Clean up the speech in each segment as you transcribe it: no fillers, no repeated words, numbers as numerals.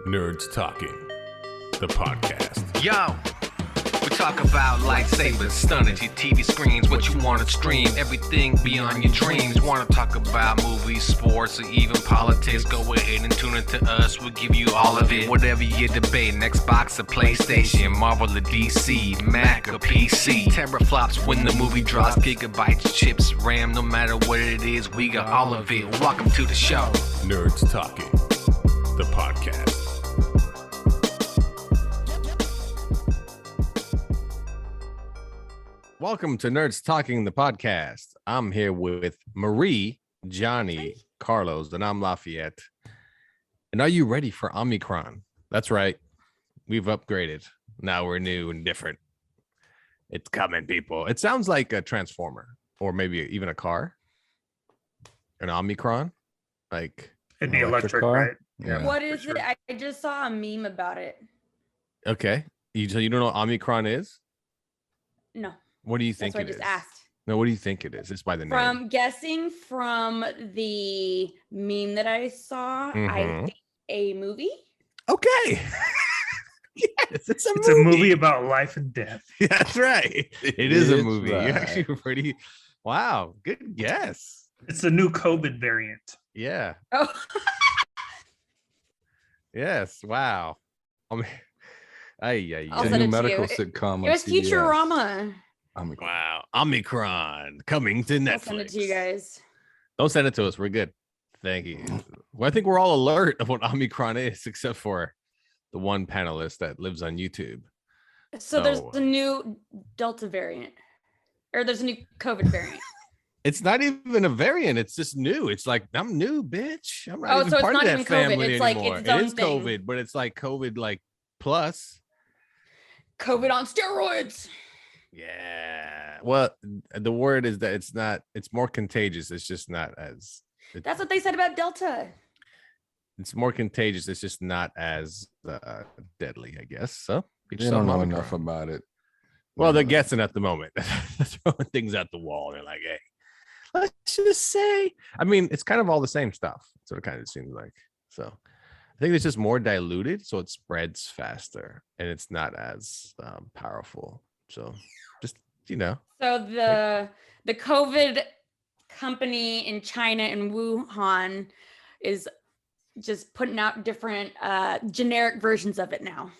Nerds Talking, the podcast. Yo, we talk about lightsabers, stunning your TV screens, what you want to stream, everything beyond your dreams. Want to talk about movies, sports, or even politics? Go ahead and tune into us. We'll give you all of it. Whatever you're debating, Xbox or PlayStation, Marvel or DC, Mac or PC. Teraflops when the movie drops, gigabytes, chips, RAM, no matter what it is, we got all of it. Welcome to the show. Nerds Talking, the podcast. Welcome to Nerds Talking, the podcast. I'm here with Marie, Johnny, Carlos, and I'm Lafayette. And are you ready for Omicron? That's right. We've upgraded. Now we're new and different. It's coming, people. It sounds like a transformer or maybe even a car. An Omicron. Like it'd be electric car? right? Yeah. What is it? I just saw a meme about it. Okay. So you don't know what Omicron is? No. What do you think That's what it is? I just asked. No, what do you think it is? It's by the name. From guessing from the meme that I saw, I think a movie. Okay. Yes, it's It's a movie about life and death. That's right. It is a It's movie. right. You're actually pretty. Wow. Good guess. It's a new COVID variant. Yeah. Oh, Yes. Wow. I mean, I'll The send new it to medical you. sitcom. it was Futurama. wow. Omicron coming to Netflix. I'll send it to you guys. Don't send it to us. We're good. Thank you. Well, I think we're all alert of what Omicron is, except for the one panelist that lives on YouTube. So there's So- a new Delta variant, or there's a new COVID variant. It's not even a variant. It's just new. It's like, I'm new, bitch. I'm not Oh, even so it's part not of that even COVID. family It's like anymore. its It own is thing. COVID, but it's like COVID like plus. COVID on steroids. Yeah. Well, the word is that it's more contagious. It's just not as That's what they said about Delta. it's more contagious. It's just not as deadly, I guess. So They don't know enough about it. Well, they're guessing at the moment. They're throwing things at the wall. They're like, hey, let's just say. I mean, it's kind of all the same stuff. That's what it kind of seems like. So I think it's just more diluted, so it spreads faster and it's not as powerful. So just, So the COVID company in China and Wuhan is just putting out different generic versions of it now.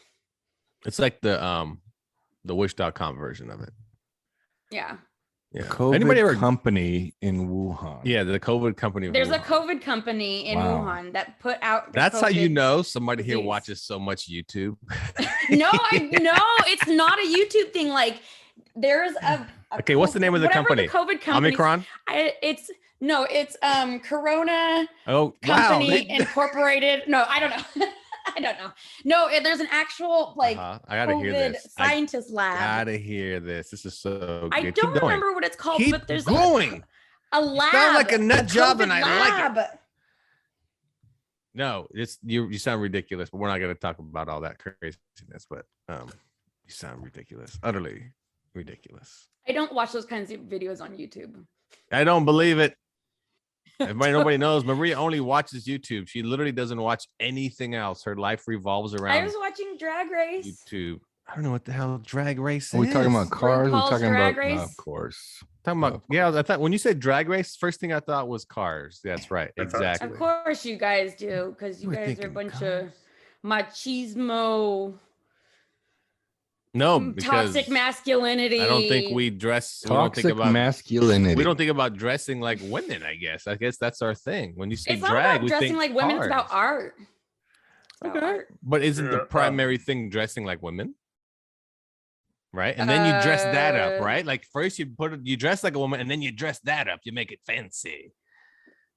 it's like the wish.com version of it. Yeah. Yeah. COVID Anybody ever company in Wuhan. Yeah, the COVID company. of There's a Wuhan. COVID company in Wow. Wuhan that put out the That's how you COVID know somebody here disease. watches so much YouTube. No, it's not a YouTube thing. Like there's a Okay, what's the name of the whatever company? The COVID company. Omicron? It's Corona Oh, Company wow. Incorporated. No, I don't know. I don't know. No, there's an actual like I gotta hear COVID this. scientist lab. Gotta hear this. This is so good. I don't Keep going. remember what it's called, Keep but there's going. a lab. Sound like a nut job, COVID and I like it. lab. No, it's you sound ridiculous, but we're not gonna talk about all that craziness. But you sound ridiculous, utterly ridiculous. I don't watch those kinds of videos on YouTube. I don't believe it. Nobody knows. Maria only watches YouTube. She literally doesn't watch anything else. Her life revolves I around was watching Drag Race. YouTube. I don't know what the hell drag race Are we is. talking about cars? We're RuPaul's talking Drag about, Race? of course. Talking about, yeah, I thought when you said drag race, first thing I thought was cars. That's right. I thought Exactly. Of course you guys do, because you were guys are a thinking bunch cars. of machismo, No, because toxic masculinity. I don't think we dress. We don't think Toxic about. masculinity. We don't think about dressing like women. I guess that's our thing. When you say It's not drag, about we dressing think like women, it's about cars. art. It's about Okay, art. but isn't the Yeah, primary thing dressing like women? Right, and then you dress that up, Uh, right? Like first you dress like a woman, and then you dress that up. You make it fancy.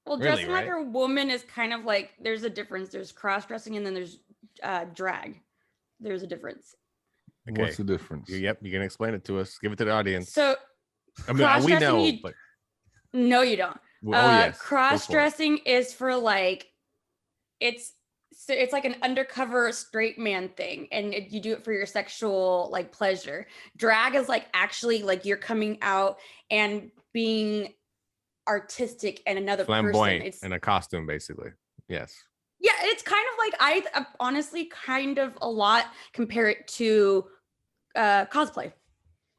Well, Really, dressing like a woman is kind of like there's a difference. There's cross-dressing and then there's drag. There's a difference. Okay. What's the difference? Yep, you can explain it to us. Give it to the audience. So I mean, we cross-dressing, know, you- but no, you don't. oh yes, go for it. Cross-dressing is for like it's like an undercover straight man thing, and you do it for your sexual like pleasure. Drag is like actually like you're coming out and being artistic and another Flamboyant person. It's in a costume, basically. Yes. yeah, it's kind of like I honestly kind of a lot compare it to cosplay.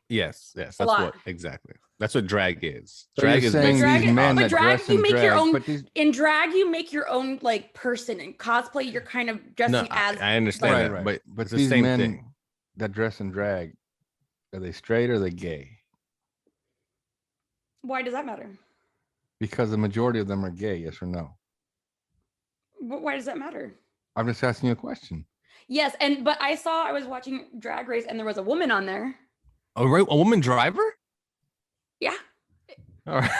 Yes, that's lot. what exactly. That's what drag is. So Drag you're is saying drag- these men but that drag, dress you in make your drag, own- but these In drag, you make your own like person. In cosplay, you're kind of dressing as. I understand right, that, right. but it's the these same men thing. that dress in drag, are they straight or are they gay? Why does that matter? Because the majority of them are gay, yes or no? Why does that matter? I'm just asking you a question. Yes, but I was watching Drag Race and there was a woman on there. A woman driver? Yeah. All right.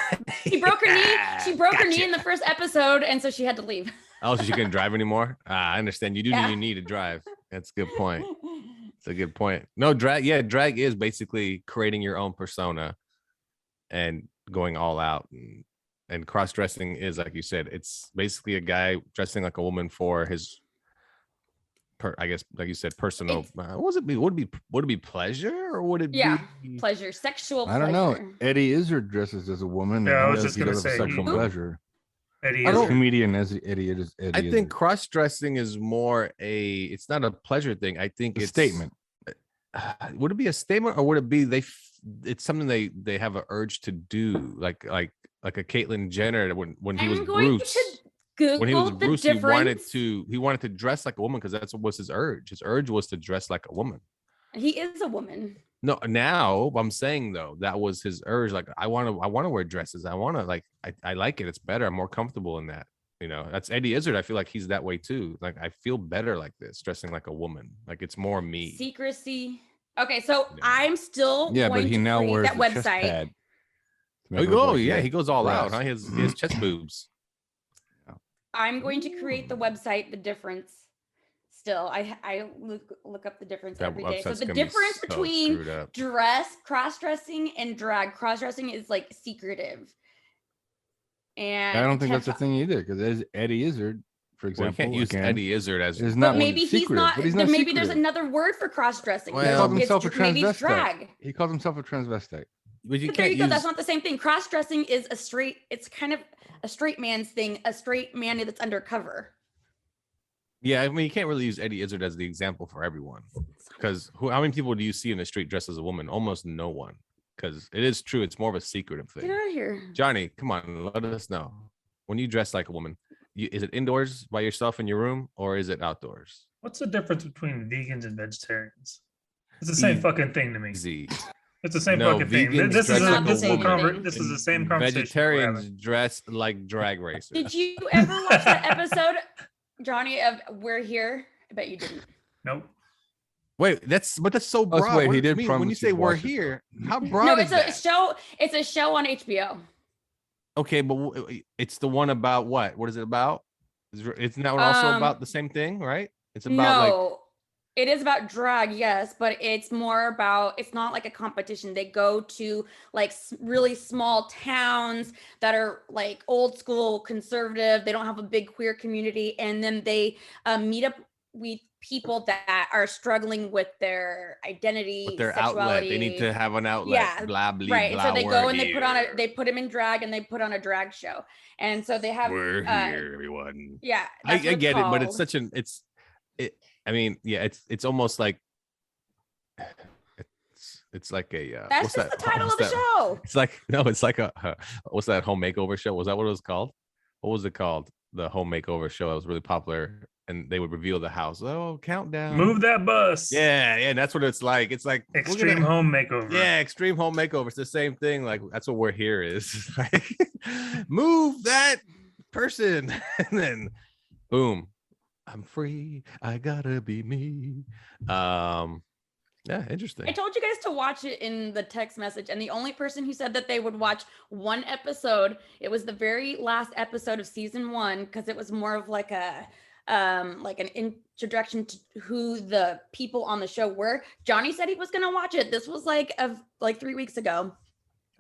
She broke her knee. She broke her knee in the first episode, and so she had to leave. Oh, so she couldn't drive anymore? I understand. You do Yeah. you need to drive. That's a good point. It's a good point. No, drag is basically creating your own persona and going all out. And cross-dressing is, like you said, it's basically a guy dressing like a woman for his I guess, like you said, personal. Would it be pleasure or would it be pleasure, sexual I pleasure? don't know. Eddie Izzard dresses as a woman. Yeah, and I he was does- just he gonna does it for say, sexual who? pleasure. Eddie I As a don't- Izzard. comedian as Eddie Izzard. I think cross-dressing is more it's not a pleasure thing. I think a it's statement. Would it be a statement or would it be it's something they have an urge to do, like a Caitlyn Jenner when he was I'm going Bruce. to Google When he was the Bruce, difference. he wanted to dress like a woman because that's what was his urge. His urge was to dress like a woman. He is a woman. No, now I'm saying though that was his urge. Like I want to wear dresses. I want to I like it. It's better. I'm more comfortable in that. You know, that's Eddie Izzard. I feel like he's that way too. Like I feel better like this, dressing like a woman. Like it's more me. Secrecy. Okay, so Yeah. I'm still Yeah, going but he to now create wears that the chest website. pad. He goes all out. Huh? He has chest boobs. I'm going to create the website. The difference. Still, I look up the difference That every day. So website's the gonna be difference so between screwed up. cross-dressing and drag. Cross-dressing is like secretive. And I don't think that's a potential- thing either, because Eddie Izzard, for Well, you example, can't use again, Eddie Izzard as is But not maybe he's secretive, not. but he's Then not maybe there's secretive. another word for cross-dressing. Well, He calls Maybe himself a maybe it's transvestite. drag. He calls himself a transvestite. but you But there can't you go. use That's not the same thing. Cross-dressing is a straight. It's kind of a straight man's thing. A straight man that's undercover. Yeah, I mean, you can't really use Eddie Izzard as the example for everyone, because how many people do you see in the street dressed as a woman? Almost no one, because it is true. It's more of a secretive Get thing. out of here. Johnny, come on, let us know. When you dress like a woman, is it indoors by yourself in your room or is it outdoors? What's the difference between vegans and vegetarians? It's the same Easy. fucking thing to me. Easy. It's the same No, fucking thing. vegans This is dress a, like a this is a woman. conver- this is the same conversation. we're Vegetarians having. dress like drag racers. Did you ever watch that episode, Johnny, of We're Here? I bet you didn't. Nope. Wait, that's so broad. wait, What he does it did mean promise when you he'd say we're watch it, though. here. How broad No, is it's a that? show. It's a show on HBO. Okay, but it's the one about what? What is it about? Isn't that one also about the same thing, right? It's about No, it is about drag, yes, but it's more about. It's not like a competition. They go to like really small towns that are like old school conservative. They don't have a big queer community, and then they meet up with people that are struggling with their identity, with their sexuality. outlet. They need to have an outlet. Yeah, Blah blah Right, and blah. so they we're go and here. they put him in drag and they put on a drag show, and so they have. We're here, everyone. Yeah, I that's what get it, but it's called. such an I mean, yeah, it's almost like it's like a That's what's just that? the title what's of the that? show. It's like no, it's like a what's that home makeover show? Was that what it was called? What was it called? The home makeover show that was really popular, and they would reveal the house. Oh, countdown. Move that bus. Yeah, and that's what it's like. It's like we're Extreme gonna- home makeover. Yeah, extreme home makeover. It's the same thing. Like that's what we're here is. Like, move that person, and then boom, I'm free. I gotta be me. Yeah, interesting. I told you guys to watch it in the text message, and the only person who said that they would watch one episode, it was the very last episode of season 1, because it was more of like a like an introduction to who the people on the show were. Johnny said he was gonna watch it. This was like 3 weeks ago.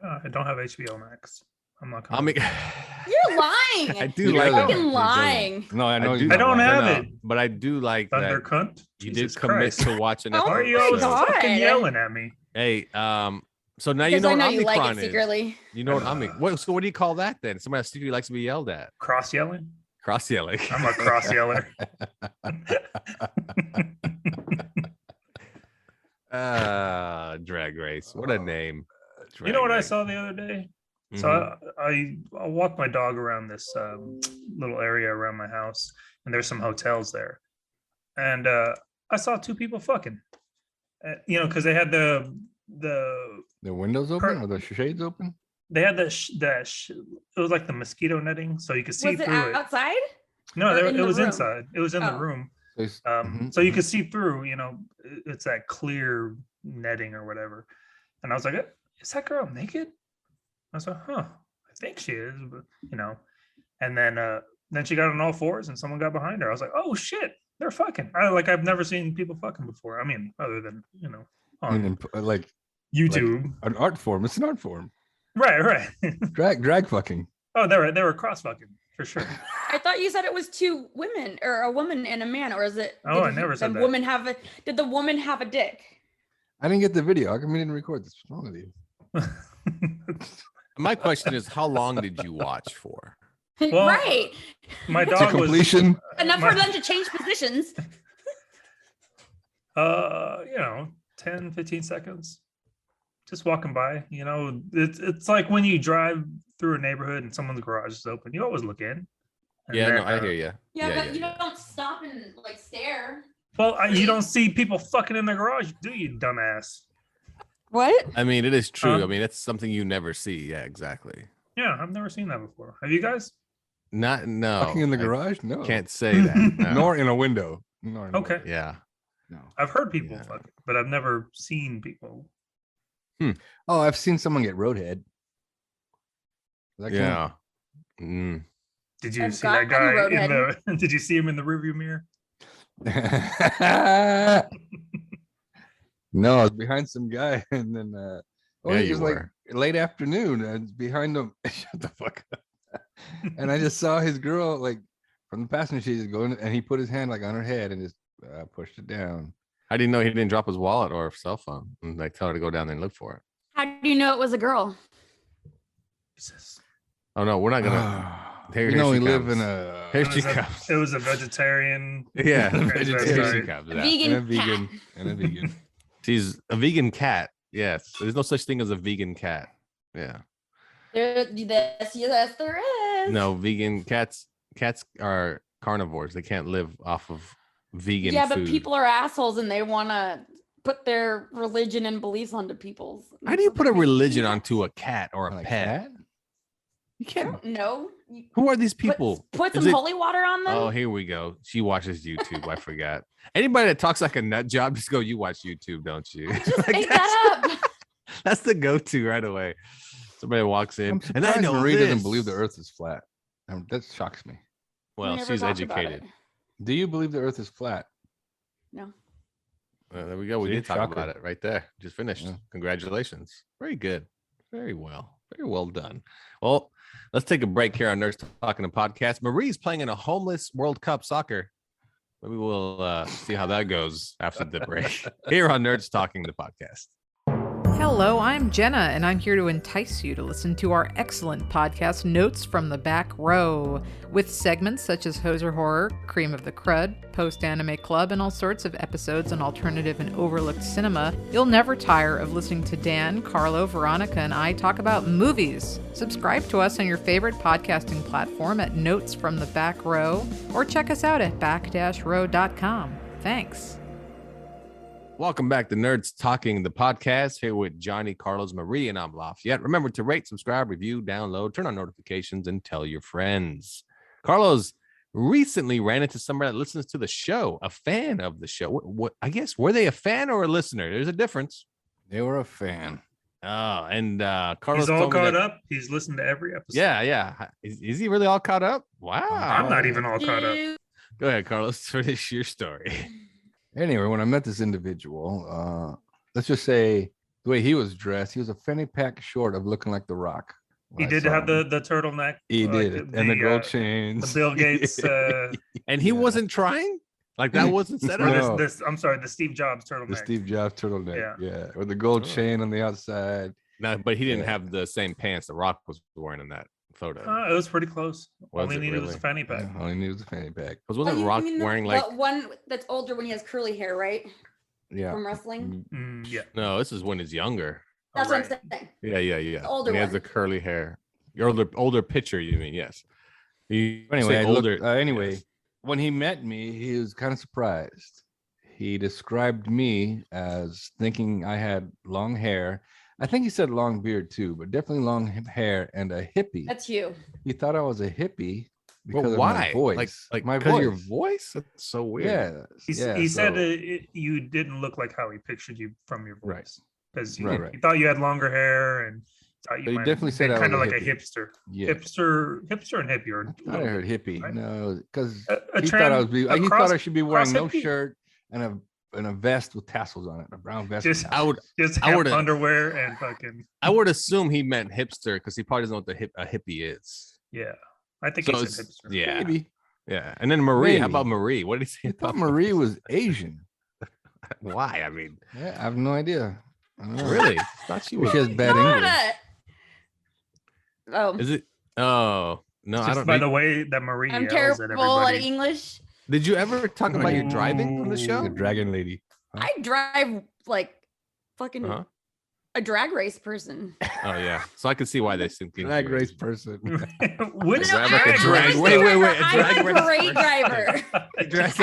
I don't have HBO Max. I'm not. I mean, You're lying. I do You're like fucking it. lying. No, I know. I he's do- not I don't lying. have No, it. but I do like Thunder that cunt. you Jesus did commit Christ. to watch an Oh Why are episode. you always God. fucking yelling at me? Hey, so now you Because know I what know you like Omicron it is. secretly. You know what Omicron? So what do you call that then? Somebody that secretly likes to be yelled at. Cross yelling. Cross yelling. I'm a cross yeller. Drag race. What a name. You know what Drag I race. saw the other day? So Mhm. I walked my dog around this little area around my house, and there's some hotels there, and I saw two people fucking. Because they had the windows open or the shades open? they had it was like the mosquito netting, so you could see Was it through it. outside? No, or in it the was room? inside. It was in the Oh. room. Mhm, So you mhm. could see through. It's that clear netting or whatever. And I was like, "Is that girl naked?" I was like, "Huh, I think she is," but And then she got on all fours, and someone got behind her. I was like, "Oh shit, they're fucking!" I've never seen people fucking before. I mean, other than I mean, on like YouTube. an art form. It's an art form. Right. Drag fucking. Oh, they were cross fucking for sure. I thought you said it was two women, or a woman and a man, or is it? Oh, I never said that. Woman did the woman have a dick? I didn't get the video. How come we didn't record this? What's wrong with you? My question is, how long did you watch for? Well, Right. My To dog was completion. Enough my- for them to change positions. 10, 15 seconds. Just walking by. It's like when you drive through a neighborhood and someone's garage is open, you always look in. And Yeah, then, no, I hear you. Yeah, but you don't stop and like stare. Well, you don't see people fucking in the garage, do you, dumbass? What? I mean, it is true. Huh? I mean, it's something you never see. Yeah, exactly. Yeah, I've never seen that before. Have you guys? No. Fucking in the I garage? No. Can't say that. No. Nor in a window. Nor in a Okay. window. Yeah. No. I've heard people Yeah. fucking, but I've never seen people. Oh, I've seen someone get roadhead. That Yeah. Mm. Did you I've see that gotten guy in roadhead. the? Did you see him in the rearview mirror? count? No, I was behind some guy, and then Yeah, it you was like were. late afternoon, and behind him, shut the fuck up. And I just saw his girl like from the passenger seat going, and he put his hand like on her head and just pushed it down. I didn't know he didn't drop his wallet or cell phone and like tell her to go down there and look for it. How do you know it was a girl? Jesus. Oh no, we're not gonna. Ah, Here you know, she we live in comes. a Here It she was, a, comes. it was a vegetarian. Yeah, Okay, here that's she right. comes. A Yeah. vegan, and a vegan cat. and a vegan. She's a vegan cat. Yes, there's no such thing as a vegan cat. Yeah, Yes, there is. no, vegan cats. Cats are carnivores. They can't live off of vegan Yeah, food. but people are assholes and they want to put their religion and beliefs onto people's. How do you put a religion onto a cat or a Like pet? that? You I can't. don't know. You Who are these put- people? Put Is some it- holy water on them. Oh, here we go. She watches YouTube. I forgot. Anybody that talks like a nut job, just go. You watch YouTube, don't you? I just Like, made that up. That's the go-to right away. Somebody walks in, I'm and I surprised know Marie doesn't this. believe the Earth is flat. That shocks me. We Well, never she's talked about educated. it. Do you believe the Earth is flat? No. There we go. We See? did talk Shocker. about it right there. Just finished. Yeah. Congratulations. Very good. Very well. Very well done. Well, let's take a break here on Nerds Talking, the podcast. Marie's playing in a homeless World Cup soccer. Maybe we'll see how that goes after the break here on Nerds Talking, the podcast. Hello, I'm Jenna, and I'm here to entice you to listen to our excellent podcast, Notes from the Back Row, with segments such as Hoser Horror, Cream of the Crud, Post Anime Club, and all sorts of episodes on alternative and overlooked cinema. You'll never tire of listening to Dan, Carlo, Veronica, and I talk about movies. Subscribe to us on your favorite podcasting platform at Notes from the Back Row, or check us out at back-row.com. Thanks. Welcome back to Nerds Talking, the podcast, here with Johnny, Carlos, Marie, and I'm Lafayette. Remember to rate, subscribe, review, download, turn on notifications, and tell your friends. Carlos recently ran into somebody that listens to the show, a fan of the show. What I guess, were they a fan or a listener? There's a difference. They were a fan. Oh, and Carlos He's all told me caught that- up. He's listened to every episode. Yeah. Is he really all caught up? Wow. I'm not even all caught up. Dude. Go ahead, Carlos. Finish your story. Anyway, when I met this individual, let's just say the way he was dressed, he was a fanny pack short of looking like The Rock. He when I did saw have him. the turtleneck. He like did, and the gold the chains. Bill Gates. And he Yeah. wasn't trying? Like that wasn't set or up? No. I'm sorry, the Steve Jobs turtleneck. The Steve Jobs turtleneck, Yeah. yeah, with the gold Oh. chain on the outside. No, but he didn't Yeah. have the same pants The Rock was wearing in that photo? It was pretty close. Was All he it needed was really? a fanny pack. All he needed was a fanny pack. Because Oh, wasn't you Rock mean the- wearing the like? one that's older when he has curly hair, right? Yeah. From wrestling. Yeah. No, this is when he's younger. That's Right. what I'm saying. Yeah. The older When he has the one. curly hair. Your older picture, you mean? Yes. You Anyway, say older. anyway, yes. when he met me, he was kind of surprised. He described me as thinking I had long hair. I think he said long beard too, but definitely long hair and a hippie. That's you. He thought I was a hippie Well, because of why? my voice. Like my because voice. your voice? That's so weird. Yeah. He so- said you didn't look like how he pictured you from your Right. voice. Because Right. he thought you had longer hair and thought you But he might definitely said I kind of was like a a hipster. Yeah. Hipster and hippie are I thought I heard hippie. right? No, because a he trans- thought I was. He a thought cross- I should be wearing no hippie. shirt and a vest with tassels on it, a brown vest. with Just- tassels. just I have would've- underwear and fucking I would assume he meant hipster because he probably doesn't know what a hippie is. yeah. I think So he it's, said hipster. yeah, Maybe. yeah. And then Marie, how Maybe. about Marie? What did he say I thought about Marie was Asian. Why? I mean, Yeah, I have no idea. I don't know. really? I thought she was. She has bad Not English. Oh, Is it? Oh no, I Just don't. by know. the way that Marie I'm yells at terrible at everybody. English. Did you ever talk about your driving on the show? The dragon lady. I drive like fucking Uh-huh. a drag race person. Oh yeah. So I can see why they think you Drag were- race person. Which No, I'm like a a drag- race wait, driver. a drag I'm race a great person. driver.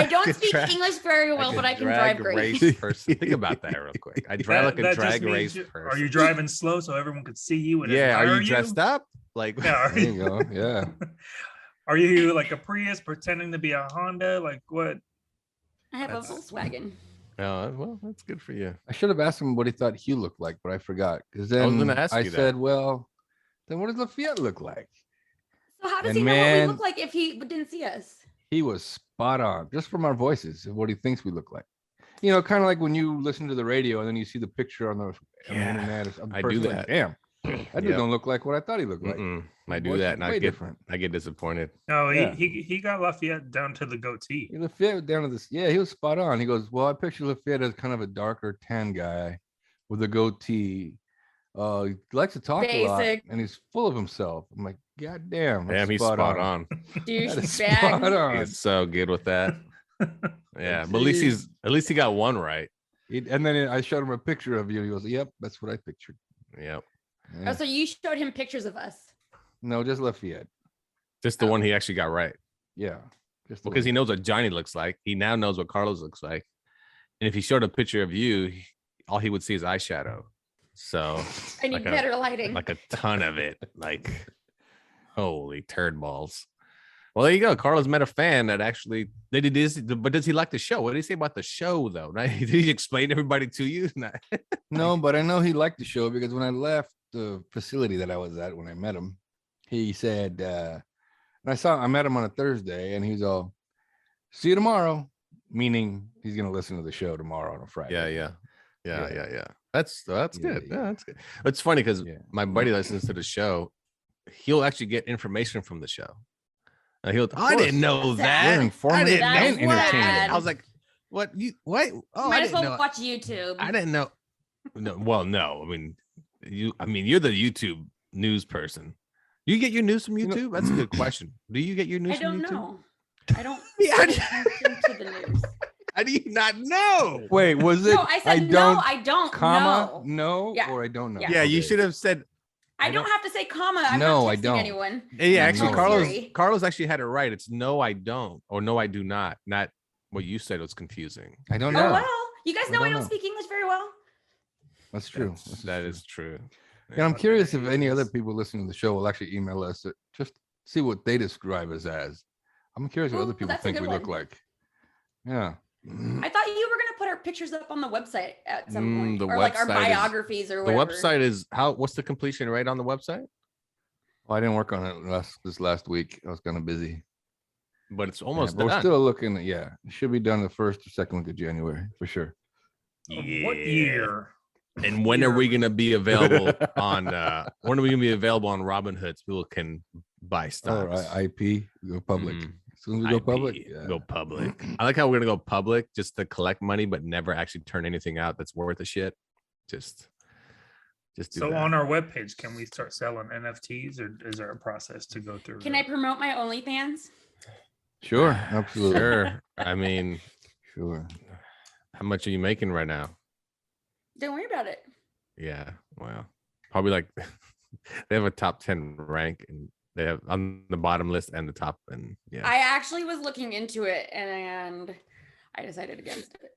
I don't speak Drag- English very well, like but a I can drive great. race person. Think about that real quick. I drive like a That just drag means race you- person. Are you driving slow so everyone can see you? And Yeah. Are admire you dressed up? Like Yeah, are There you you, go. Yeah. are you like a Prius pretending to be a Honda? Like what? I have a That's- Volkswagen. Oh, well, that's good for you. I should have asked him what he thought Hugh looked like, but I forgot. Because then I was gonna ask I you that. said, well, then what does Lafayette look like? So how does And he know what we man- look like if he didn't see us? He was spot on just from our voices of what he thinks we look like. You know, kind of like when you listen to the radio and then you see the picture on the Yeah, internet. Of the I do person, like, that. Damn, that dude Yep. don't look like what I thought he looked like. Mm-mm. I do Voice that, is and I way get different. I get disappointed. No, Yeah. he got Lafayette down to the goatee. Lafayette down to this. Yeah, he was spot on. He goes, well, I picture Lafayette as kind of a darker tan guy with a goatee. He likes to talk a lot, Basic. and he's full of himself. I'm like, God damn, that's Damn, he's spot on. That is Douchebag. spot on. He's so good with that. Yeah, but at least he got one right. And then I showed him a picture of you. He goes, yep, that's what I pictured. Yep. Yeah. Oh, so you showed him pictures of us. No, just Lafayette. Just the one he actually got right. Yeah. Just the Because he one. knows what Johnny looks like. He now knows what Carlos looks like. And if he showed a picture of you, all he would see is eyeshadow. So I need Like a- better lighting. like a ton of it. Like holy turd balls. Well, there you go. Carlos met a fan that actually they did this, but does he like the show? What did he say about the show though? Did he explain everybody to you? No, but I know he liked the show because when I left the facility that I was at when I met him, he said, and I met him on a Thursday, and he's all, see you tomorrow, meaning he's gonna listen to the show tomorrow on a Friday. Yeah. That's Yeah, good. yeah. Yeah, that's good. It's funny because Yeah. my buddy listens to the show. He'll actually get information from the show. I course. didn't know That's that. They're I informative didn't That's and know that. entertaining. I was like, what? You what? Oh, I Might as didn't well know. watch YouTube. I didn't know. No, well, no. I mean, you're the YouTube news person. You get your news from You know- YouTube? That's a good question. Do you get your news I from don't YouTube? know. I don't Yeah, pay attention to the news. How do you not know? Wait, was it? No, I said no, I don't comma, know. no, Yeah. or I don't know. Yeah. Yeah, you Okay. should have said. I don't have to say comma. I'm No, not I texting don't. anyone. Yeah, No, actually, no. Carlos. Siri. Carlos actually had it right. It's no, I don't, or no, I do not. Not what you said was confusing. I don't Oh know. well, you guys I know I don't don't know. speak English very well. That's true. That is true. And I'm curious if any other people listening to the show will actually email us to just see what they describe us as. I'm curious what Ooh, other people that's a think good we look one. like. Yeah. I thought you were gonna put our pictures up on the website at some point, the or like our website is- biographies or The whatever. website is how? What's the completion rate on the website? Well, I didn't work on it this last week. I was kind of busy. But it's Yeah, almost but we're done. still looking at, yeah, it should be done the first or second week of January for sure. Of what year? And when are we gonna be available on? When are we gonna be available on Robinhood so people can buy All stocks? right, IP, go public. Mhm. As soon as we go IP, public, yeah. Go public. I like how we're gonna go public just to collect money, but never actually turn anything out that's worth a shit. Just Just do So that. on our webpage, can we start selling NFTs, or is there a process to go through? Can I promote my OnlyFans? Sure, absolutely. Sure. I mean, Sure. how much are you making right now? Don't worry about it. Yeah. Well, probably like they have a top 10 rank, and they have on the bottom list and the top. And yeah, I actually was looking into it and I decided against it.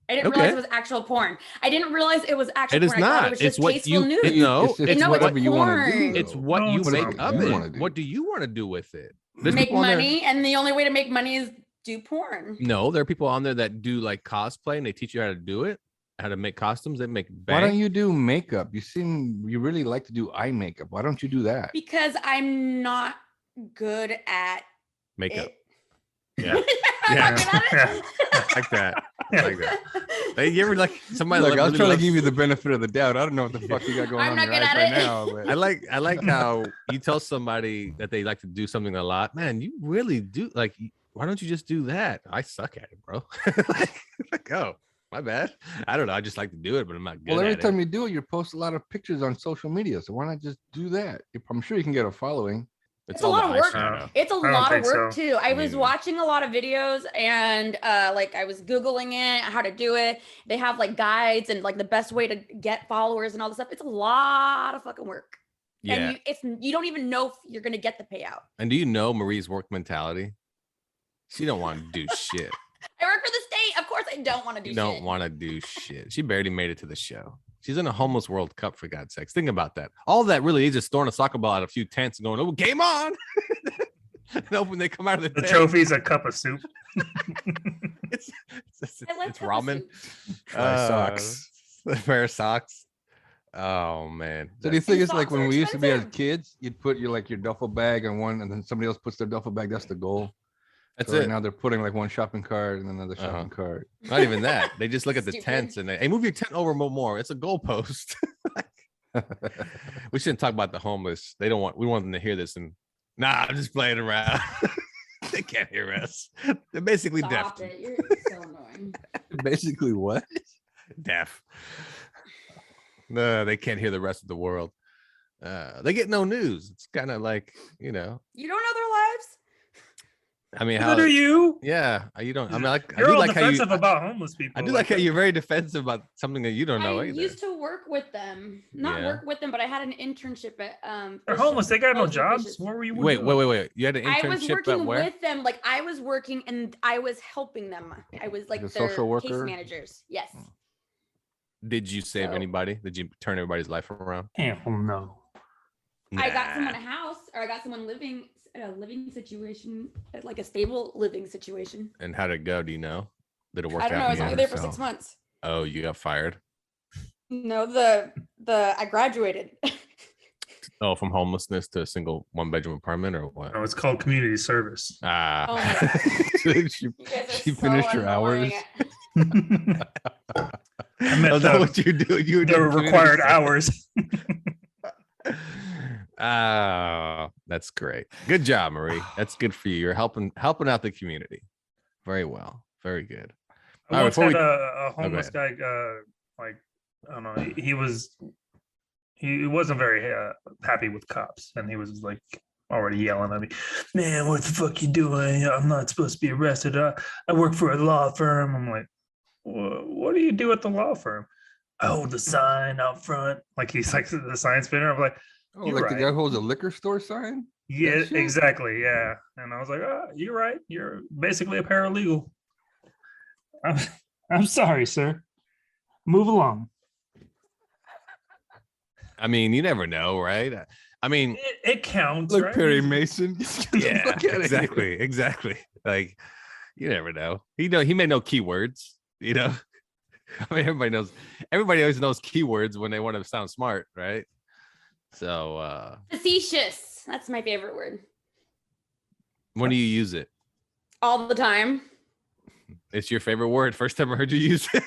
I didn't realize it was actual porn. I didn't realize it was actual it is porn. I thought not. it was It's just what tasteful you news. no. It's No, whatever it's you want to porn. do. It's though. what No, you it's make not. of You it. wanna do. What do you want to do with it? There's Make people on there- money, and the only way to make money is do porn. No, there are people on there that do like cosplay, and they teach you how to do it, how to make costumes. They make Why don't bank. you do makeup? You really like to do eye makeup. Why don't you do that? Because I'm not good at makeup it. Yeah. I'm Yeah. not good at it. like that. Like that. Hey, you ever like somebody? Look, I was really trying to loves- give you the benefit of the doubt. I don't know what the fuck you got going I'm on not in your good eyes at right it. now. But I like how you tell somebody that they like to do something a lot. Man, you really do like. Why don't you just do that? I suck at it, bro. like, oh, my bad. I don't know. I just like to do it, but I'm not good well, every at time it. you do it, you post a lot of pictures on social media. So why not just do that? I'm sure you can get a following. It's a all lot the of work. eyeshadow. It's a don't lot of think work so. too. I was Neither. watching a lot of videos and like I was Googling it, how to do it. They have like guides and like the best way to get followers and all this stuff. It's a lot of fucking work. Yeah. And you don't even know if you're gonna get the payout. And do you know Marie's work mentality? She don't want to do shit. I work for the state. Of course I don't want to do You shit. don't want to do shit. She barely made it to the show. She's in a homeless World Cup, for God's sakes. Think about that. All that really is just throwing a soccer ball at a few tents and going, "Oh, game on!" And when they come out of the The tent, trophy's a cup of soup. it's I like it's cup of ramen. soup. Try socks. A pair of socks. Oh man. So do you think And it's like socks when are we used to be as expensive. kids, you'd put your duffel bag on one, and then somebody else puts their duffel bag. That's the goal. That's So right it. now they're putting like one shopping cart and another Uh-huh. shopping cart. Not even that. They just look at the Stupid. tents and they, hey, move your tent over more. It's a goalpost. We shouldn't talk about the homeless. We want them to hear this. And nah, I'm just playing around. They can't hear us. They're basically Stop deaf. it. You're so annoying. Basically, what? Deaf. No, they can't hear the rest of the world. They get no news. It's kind of like, You don't know their lives? I mean, Neither do you. yeah, you don't. I mean, I You're do all like how you. defensive about homeless people. I do like how you're very defensive about something that you don't know I either. used to work with them. Not Yeah. work with them, but I had an internship at They're Fish- homeless. They got no Frozen jobs. Fishes. What were you? Wait. doing? You had an I was internship at working where? with them. Like I was working and I was helping them. I was like a their social case worker? managers. Yes. Did you save So- anybody? Did you turn everybody's life around? Hell no. I got Nah. someone a house, or I got someone living a living situation, like a stable living situation. And how'd it go? Do you know? Did it work I don't know. I out? was in the only end? there for so. 6 months. Oh, you got fired. No, I graduated. Oh, from homelessness to a single one-bedroom apartment, or what? No, it's called community service. Ah, Oh my she, You guys are she so finished her hours. annoying. I meant oh, that the, what you do? You were the doing community required service. hours. Ah, that's great. Good job, Marie. That's good for you. You're helping out the community. Very well. Very good. I All right, once before had we- a homeless guy. Like I don't know. He wasn't very happy with cops, and he was like already yelling at me. Man, what the fuck you doing? I'm not supposed to be arrested. I work for a law firm. I'm like, what do you do at the law firm? I hold the sign out front. Like he's like the sign spinner. I'm like, Oh, You're like the right. guy who holds a liquor store sign? yeah, shit? exactly. Yeah. And I was like, you're right. You're basically a paralegal. I'm sorry, sir. Move along. I mean, you never know, right? I mean, It counts. Look, right? Perry Mason. yeah, Look at it. exactly. Like, you never know. He may know keywords. You know, I mean, everybody always knows keywords when they want to sound smart, right? So, Facetious. That's my favorite word. when do you use it? All the time. It's your favorite word. First time I heard you use it,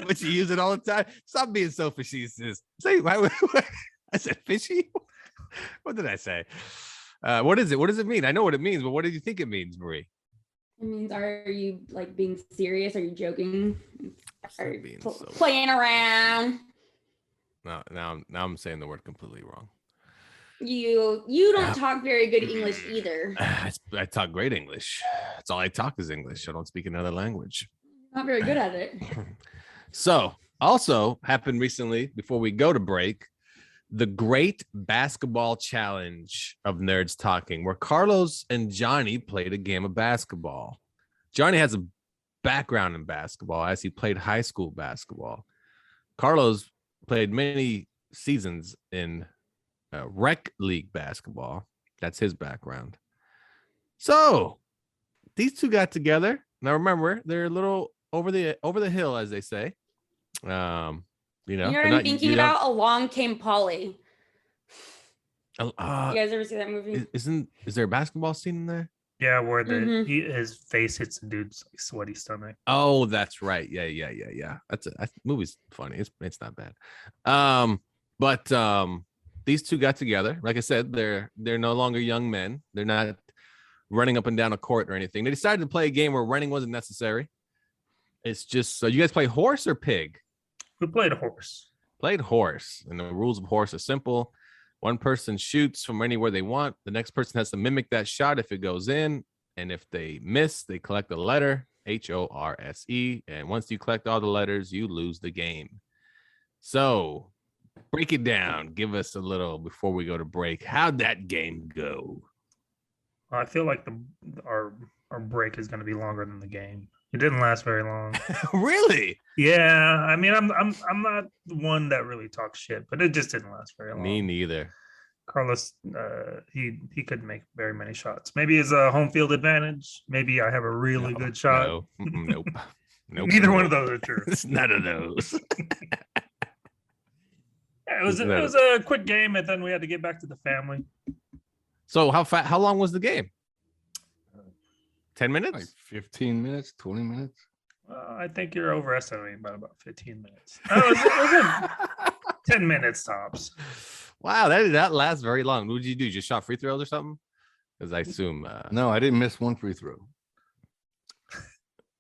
but you use it all the time. Stop being so facetious. Say, I said fishy. What did I say? What is it? What does it mean? I know what it means, but what do you think it means, Marie? It means, are you like being serious? Are you joking? Are you being so- playing around? No, now I'm saying the word completely wrong. You don't talk very good English either. I talk great English. That's all I talk is English. I don't speak another language. Not very good at it. So, also happened recently before we go to break, the Great Basketball Challenge of Nerds Talking, where Carlos and Johnny played a game of basketball. Johnny has a background in basketball as he played high school basketball. Carlos played many seasons in rec league basketball. That's his background. So these two got together. Now remember, they're a little over the hill, as they say. You know what I'm thinking about? Along Came Polly. You guys ever see that movie? Is there a basketball scene in there? Yeah, where his face hits the dude's like sweaty stomach. Oh, that's right. Yeah. That movie's funny. It's not bad. But these two got together. Like I said, they're no longer young men. They're not running up and down a court or anything. They decided to play a game where running wasn't necessary. It's just so you guys play horse or pig? We played horse. Played horse, and the rules of horse are simple. One person shoots from anywhere they want. The next person has to mimic that shot if it goes in. And if they miss, they collect a letter, HORSE. And once you collect all the letters, you lose the game. So break it down. Give us a little before we go to break. How'd that game go? I feel like our break is going to be longer than the game. It didn't last very long. Really? Yeah, I mean, I'm not the one that really talks shit, but it just didn't last very long. Me neither. Carlos, he couldn't make very many shots. Maybe it's a home field advantage. Maybe I have a really good shot. No, nope. Neither one of those are true. It's none of those. Yeah, it was a quick game, and then we had to get back to the family. So how long was the game? 10 minutes? Like 15 minutes, 20 minutes. I think you're overestimating by about 15 minutes. It was 10 minutes tops. Wow, that did not last very long. What did you do? Just shot free throws or something? Because I assume. No, I didn't miss one free throw.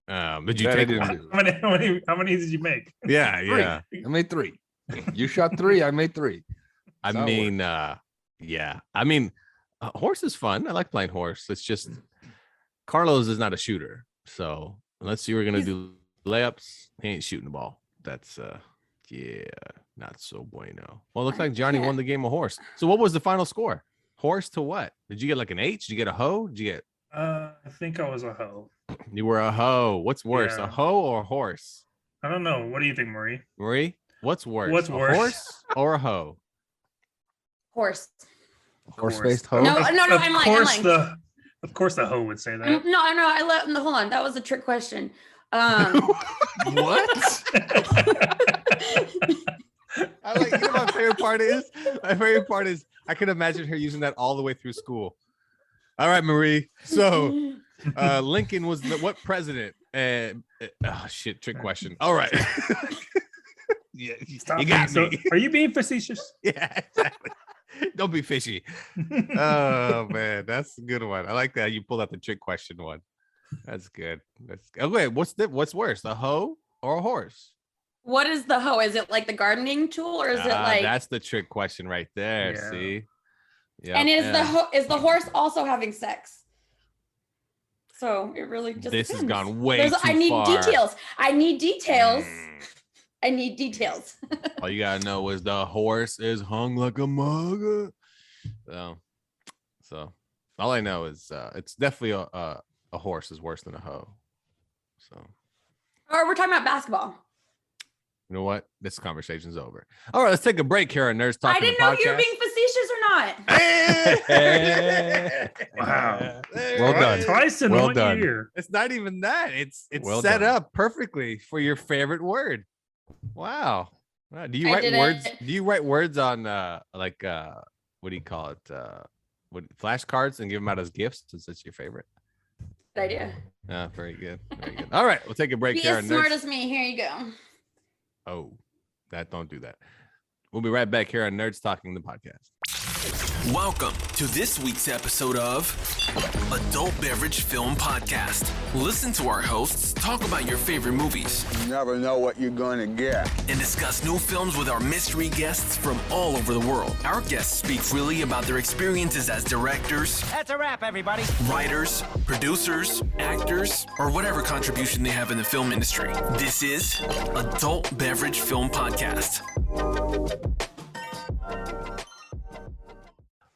Did you take how many did you make? Yeah. I made 3. You shot 3. I made 3. I mean, horse is fun. I like playing horse. It's just Carlos is not a shooter. So unless you were going to do layups, he ain't shooting the ball. That's, not so bueno. Well, it looks like Johnny won the game of horse. So what was the final score? Horse to what? Did you get like an H? Did you get a hoe? Did you get? I think I was a hoe. You were a hoe. What's worse, a hoe or a horse? I don't know. What do you think, Marie? Marie, what's worse? What's worse? A horse or a hoe? Horse. Horse-faced hoe? No, I'm lying. Of course the hoe would say that. Hold on. That was a trick question. What? I like, my favorite part is I can imagine her using that all the way through school. All right, Marie. So Lincoln was what president? Trick question. All right. Yeah, you got me. Are you being facetious? Yeah, exactly. Don't be fishy. Oh man, that's a good one. I like that you pulled out the trick question one. That's good. Okay. What's worse, a hoe or a horse? What is the hoe? Is it like the gardening tool, or is it like? That's the trick question right there. Yeah. See. Yeah. And is the horse also having sex? So it really just. This depends. has gone way too far. I need details. I need details. All you gotta know is the horse is hung like a mug. So all I know is it's definitely a horse is worse than a hoe. So. Or we're talking about basketball. You know what? This conversation's over. All right, let's take a break here on Nerds Talking. I didn't know if you were being facetious or not. Wow. Well done. Twice in 1 year. It's not even that. It's well set done. up perfectly for your favorite word. Wow. Do you write words? Do you write words on what do you call it? Flashcards and give them out as gifts since it's your favorite? Good idea. Very good. Very good. All right, we'll take a break Be here. as smart as me. Here you go. Oh, don't do that. We'll be right back here on Nerds Talking, the podcast. Welcome to this week's episode of Adult Beverage Film Podcast. Listen to our hosts talk about your favorite movies. You never know what you're gonna get. And discuss new films with our mystery guests from all over the world. Our guests speak freely about their experiences as directors. That's a wrap, everybody. Writers, producers, actors, or whatever contribution they have in the film industry. This is Adult Beverage Film Podcast.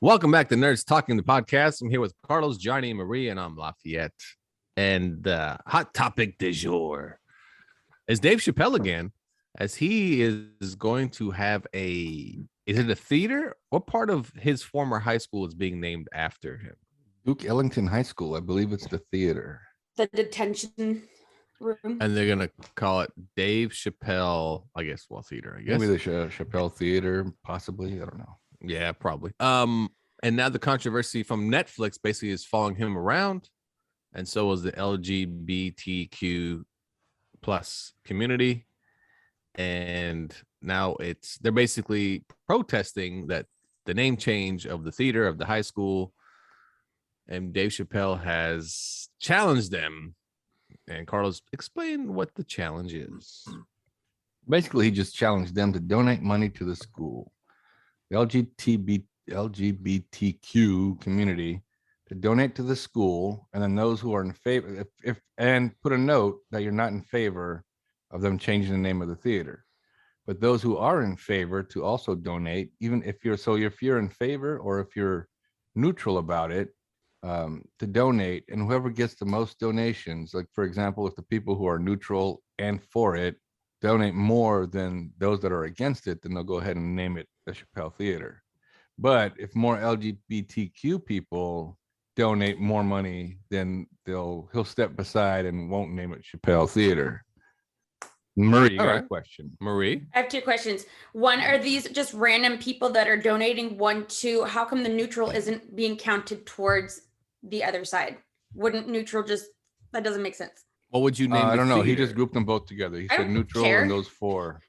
Welcome back to Nerds Talking the Podcast. I'm here with Carlos, Johnny, and Marie, and I'm Lafayette. And the hot topic du jour is Dave Chappelle again, as he is going to have is it a theater? What part of his former high school is being named after him? Duke Ellington High School. I believe it's the theater. The detention room. And they're going to call it Dave Chappelle, theater, I guess. Maybe the Chappelle Theater, possibly. I don't know. Yeah, probably. And now the controversy from Netflix basically is following him around, and so is the LGBTQ plus community. And now they're basically protesting that the name change of the theater of the high school, and Dave Chappelle has challenged them. And Carlos, explain what the challenge is. Basically, he just challenged them to donate money to the school. The LGBTQ community to donate to the school, and then those who are in favor, and put a note that you're not in favor of them changing the name of the theater. But those who are in favor to also donate, even if you're in favor or if you're neutral about it, to donate, and whoever gets the most donations, like for example, if the people who are neutral and for it donate more than those that are against it, then they'll go ahead and name it the Chappelle Theater. But if more LGBTQ people donate more money, then he'll step aside and won't name it Chappelle Theater. Marie, you got a question. Marie? I have two questions. One, are these just random people that are donating? One, two, how come the neutral isn't being counted towards the other side? Wouldn't neutral that doesn't make sense. What would you name? I don't know. He theater? just grouped them both together. He I said don't neutral care. and those four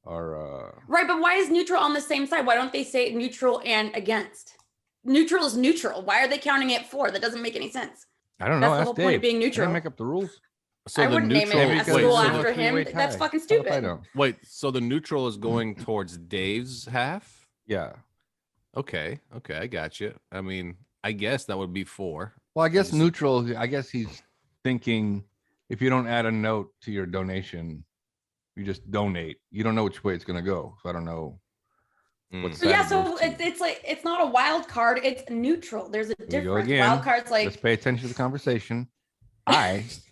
are Right, but why is neutral on the same side? Why don't they say neutral and against? Neutral is neutral. Why are they counting it for? That doesn't make any sense. I don't know. That's the Ask whole Dave. point of being He neutral. didn't make up the rules. So I the wouldn't name neutral, it a Because school so after the him. three-way That's tie. fucking How about I stupid. don't? Wait, so the neutral is going towards Dave's half? Yeah. Okay, I got you. I mean, I guess that would be 4. Well, I guess Is- neutral. I guess he's thinking if you don't add a note to your donation, you just donate. You don't know which way it's going to go. So I don't know. What So yeah, side it so goes to. it's like it's not a wild card, it's neutral. There's a Here we go difference. again. Wild cards like Let's pay attention to the conversation.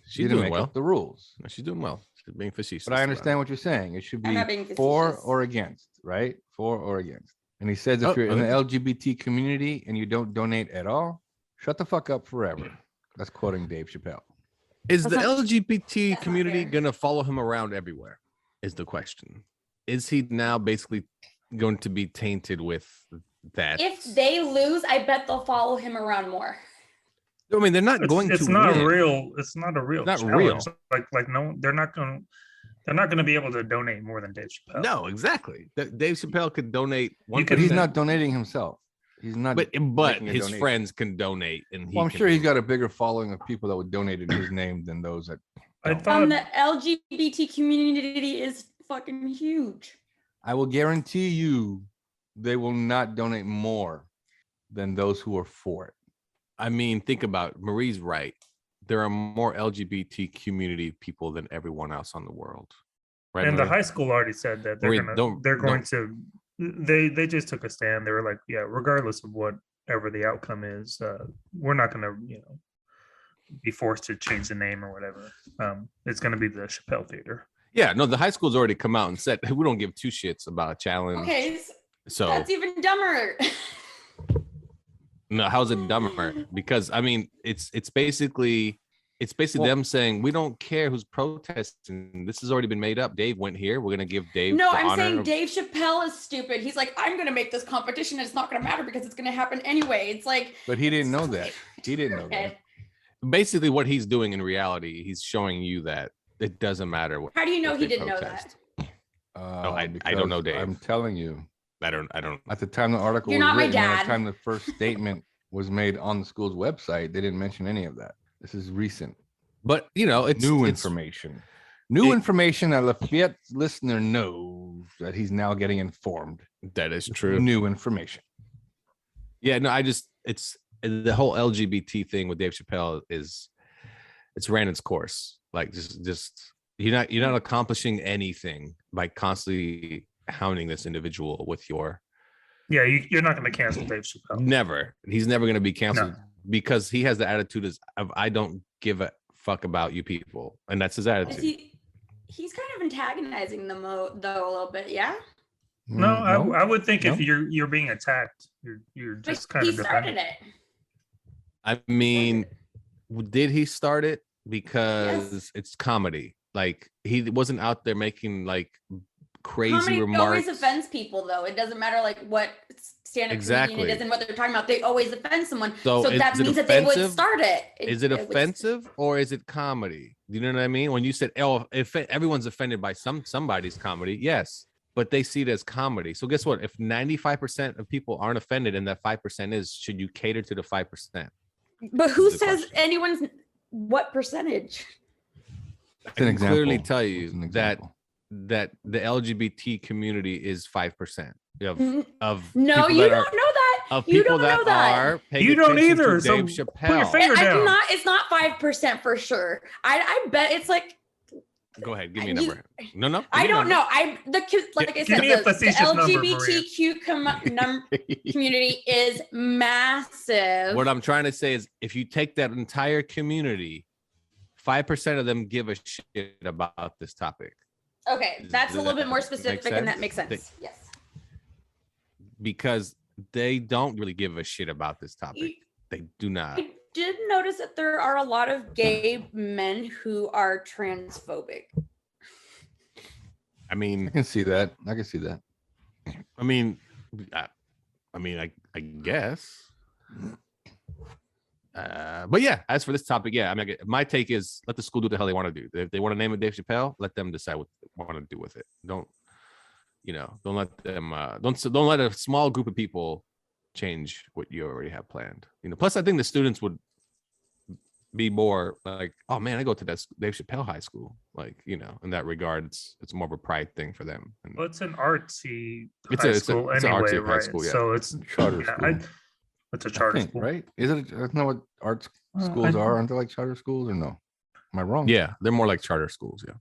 She's didn't doing make well. up the rules. No, she's doing well. She's being facetious. But I about understand what you're saying. It should I'm be not being for facetious. or against, right? For or against. And he says if Oh, you're in the okay. LGBT community and you don't donate at all, shut the fuck up forever. That's quoting Dave Chappelle. it. Is That's the not- LGBT that's not community fair. gonna follow him around everywhere? Is the question. Is he now basically going to be tainted with that? if they lose, I bet they'll follow him around more. I mean, they're not going It's to not win. real. It's not a real. Not challenge. real. Like no, they're not going to be able to donate more than Dave Chappelle. No, exactly. Dave Chappelle could donate one. But he's not donating himself. He's not. But making a his donation. friends can donate, and Well, I'm can sure he's got a bigger following of people that would donate in his name than those that. I don't. thought The LGBT community is fucking huge. I will guarantee you, they will not donate more than those who are for it. I mean, think about it. Marie's right. There are more LGBT community people than everyone else on the world. Right. and the Marie? high school already said that Marie, they're going to they just took a stand. They were like, yeah, regardless of whatever the outcome is, we're not going to be forced to change the name or whatever. It's going to be the Chappelle Theater. Yeah, no, the high school's already come out and said we don't give two shits about a challenge. Okay, So that's even dumber. no, how's it dumber? Because I mean, it's basically them saying we don't care who's protesting. This has already been made up. Dave went here. We're gonna give Dave. No, the I'm honor saying of- Dave Chappelle is stupid. He's like, I'm gonna make this competition and it's not gonna matter because it's gonna happen anyway. It's like, But he didn't know that. He didn't know that. okay. Basically, what he's doing in reality, he's showing you that it doesn't matter what. How do you know what he they didn't know protest. that? I don't know, Because Dave. I'm telling you, I don't. At the time the article You're was not my written, at dad. the time the first statement was made on the school's website, they didn't mention any of that. This is recent. But it's New it's- information. New information that Lafayette listener knows that he's now getting informed. That is true. New information. Yeah, no, it's the whole LGBT thing with Dave Chappelle it's ran its course. Like just you're not accomplishing anything by constantly hounding this individual with your you're not going to cancel Dave Chappelle. never. He's never going to be canceled because he has the attitude of I don't give a fuck about you people, and that's his attitude. He's kind of antagonizing them though a little bit, yeah. No, I would think if you're being attacked, you're just kind of he started it. I mean, did he start it? Because it's comedy. Like he wasn't out there making like crazy comedy remarks. Always offends people though. It doesn't matter like what stand-up comedian it is and what they're talking about. They always offend someone. So that means that they would start it. Is it offensive or is it comedy? You know what I mean? When you said, "Oh, if everyone's offended by somebody's comedy," yes, but they see it as comedy. So guess what? If 95% of people aren't offended and that 5% is, should you cater to the 5%? But who says anyone's what percentage? I can clearly tell you that the LGBT community is 5% of no, you don't know that. Of people that are paying you don't either. So Dave Chappelle. Put your finger down. It's not 5% for sure. I bet it's like. Go ahead, give me a number. No, I don't know. Like I said, the LGBTQ community is massive. What I'm trying to say is, if you take that entire community, 5% of them give a shit about this topic. Okay, that's a little bit more specific, and that makes sense. Yes. Because they don't really give a shit about this topic. They do not. I did notice that there are a lot of gay men who are transphobic. I mean, I can see that. I mean, I guess. But yeah, as for this topic, yeah, I mean, my take is let the school do what the hell they want to do. If they want to name it Dave Chappelle, let them decide what they want to do with it. Don't let them. Don't let a small group of people change what you already have planned. Plus I think the students would be more like, oh man, I go to that Dave Chappelle high school. Like, in that regard, it's more of a pride thing for them. And well, it's an artsy it's high a school it's anyway, an artsy right? high school, yeah. So it's charter school. It's a charter school, right? Isn't it? That's not what art schools are. Aren't they like charter schools or no? Am I wrong? Yeah, they're more like charter schools. Yeah.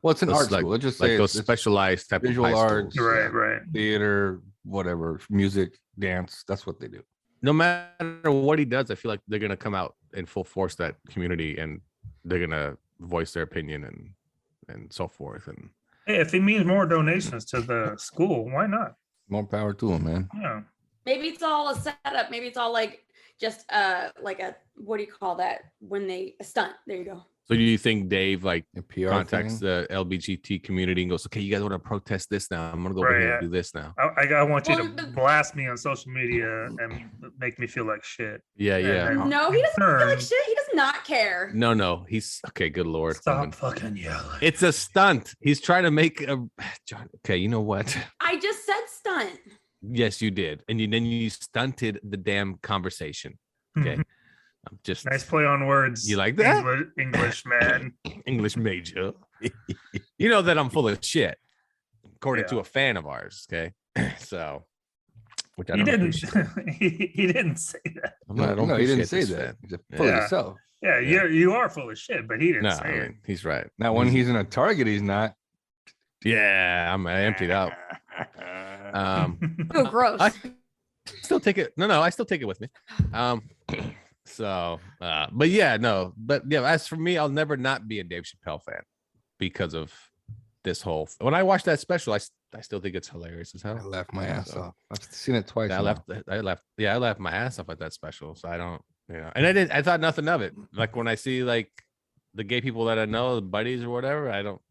Well, it's an art like, school. Let's just like say those it's specialized type visual of high arts, schools. right? Theater, whatever, music, dance. That's what they do. No matter what he does, I feel like they're gonna come out in full force that community, and they're gonna voice their opinion and so forth. And hey, if it means more donations to the school, why not? More power to them, man. Yeah. Maybe it's all a setup. Maybe it's all like just like a, what do you call that when they a stunt? There you go. so do you think Dave like A PR contacts thing? the LGBT community and goes, okay, you guys want to protest this now? I'm gonna go over Right, here yeah. and do this now. I want you to Well, blast me on social media and make me feel like shit. Yeah. And No, he doesn't feel like Turn. shit. He does not care. No. He's okay. Good Lord. Stop woman. fucking yelling. It's a stunt. He's trying to make a John. Okay, you know what? I just said stunt. Yes, you did, and then you stunted the damn conversation. Okay, I'm just Nice play on words. You like that? English man. English major. You know that I'm full of shit, according to Yeah. a fan of ours. Okay, so which I He don't didn't. appreciate. he didn't say that. I'm not- I don't No, he didn't appreciate say this that. fan. He's full of Yeah. himself. Yeah, you are full of shit, but he didn't No, say I it. mean, he's right. Now, when he's in a Target, he's not. Yeah, I emptied out. Oh, gross. I still take it. No, I still take it with me. So, but yeah, no, but yeah, as for me, I'll never not be a Dave Chappelle fan because of this whole. When I watched that special, I still think it's hilarious as I hell. laughed my ass So, off. I've seen it twice. I now. laughed my ass off at that special. So I don't, and I thought nothing of it. Like when I see like the gay people that I know, the buddies or whatever, I don't.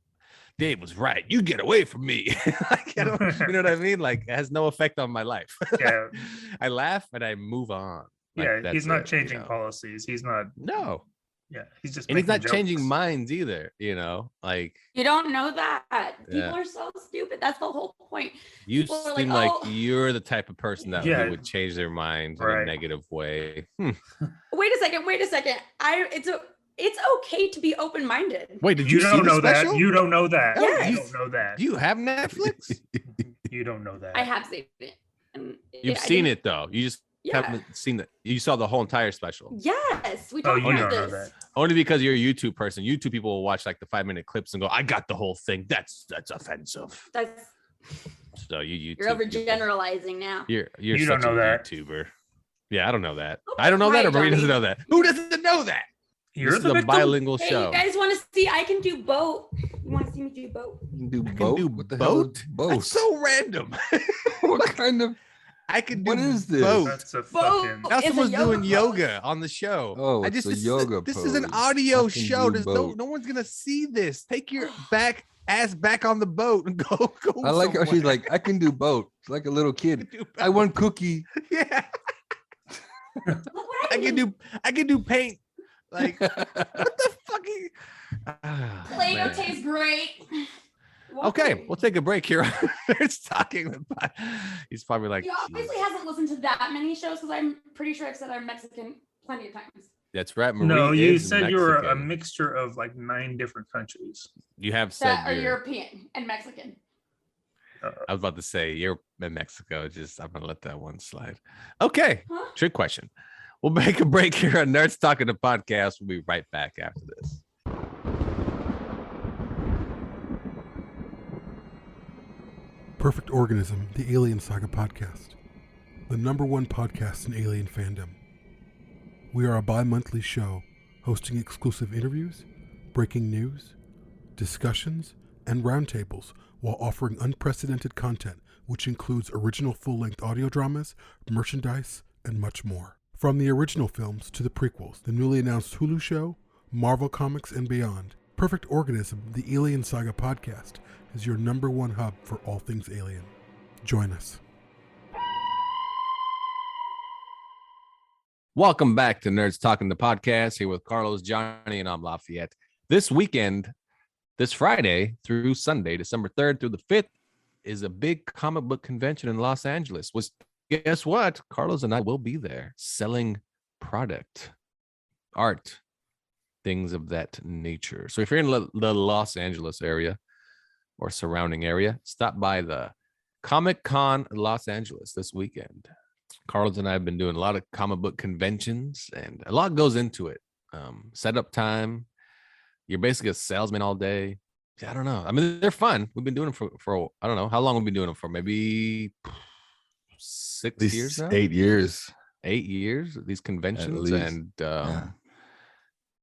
Dave was right. You get away from me. Like, I don't, you know what I mean? Like it has no effect on my life. Yeah. I laugh and I move on. Like, Yeah, that's he's not it, changing policies. He's not. No. Yeah, he's just And he's making not changing jokes. minds either, like You don't know that. People Yeah. are so stupid. That's the whole point. you People are seem like, like "Oh." you're the type of person that Yeah. who would change their minds in a Right. negative way. Wait a second. It's okay to be open-minded. Wait, did You you see don't the know special? that. You don't know that. Yes. You don't know that. Do you have Netflix? You don't know that. I have seen it. And You've I seen didn't- it though. You just Yeah. haven't seen it. You saw the whole entire special. Yes, we Oh, talked you about don't know this. that. Only because you're a YouTube person. YouTube people will watch like the 5-minute clips and go, "I got the whole thing." That's offensive. That's So you you're overgeneralizing now. You're You such don't know a that. YouTuber. Yeah, I don't know that. Oh, I don't know that, or right, Marie doesn't Johnny. know that. Who doesn't know that? You're This the is a victim. bilingual Hey, show. you guys want to see? I can do boat. You want to see me do boat? You can do I can boat. do What the hell is boat? boat? That's so random. What kind of? I can do What is this? boat. That's a Boat. fucking. Now It's a someone's doing yoga yoga on the show. Oh, I it's just a this, yoga this is an pose. audio I can show. do There's boat. no one's gonna see this. Take your ass back on the boat and go. I like how she's somewhere. like, I can do boat. It's like a little kid. do I want cookie. Yeah, Look what I can do paint. Like what the fucking Play-Doh tastes great. Okay, we'll take a break here. It's talking about. He's probably like, He obviously hasn't listened to that many shows because I'm pretty sure I've said I'm Mexican plenty of times. that's right. Marie No, you is said you were a Mexican. mixture of like 9 different countries. You have said That are you're. European and Mexican. I was about to say you're in Mexico. Just I'm gonna let that one slide. Okay, Huh? trick question. We'll make a break here on Nerds Talking the Podcast. We'll be right back after this. Perfect Organism, the Alien Saga podcast, the #1 podcast in alien fandom. We are a bi-monthly show hosting exclusive interviews, breaking news, discussions, and roundtables while offering unprecedented content which includes original full-length audio dramas, merchandise, and much more. From the original films to the prequels, the newly announced Hulu show, Marvel Comics, and beyond, Perfect Organism, the Alien Saga podcast, is your #1 hub for all things alien. Join us. Welcome back to Nerds Talking the Podcast. Here with Carlos, Johnny, and I'm Lafayette. This weekend, this Friday through Sunday, December 3rd through the 5th, is a big comic book convention in Los Angeles. Guess what? Carlos and I will be there selling product, art, things of that nature. So if you're in the Los Angeles area or surrounding area, stop by the Comic-Con Los Angeles this weekend. Carlos and I have been doing a lot of comic book conventions, and a lot goes into it. Setup time. You're basically a salesman all day. I don't know. I mean, they're fun. We've been doing them for I don't know how long we've been doing them for. Maybe 6 years now. 8 years. 8 years. These conventions, least. and Yeah.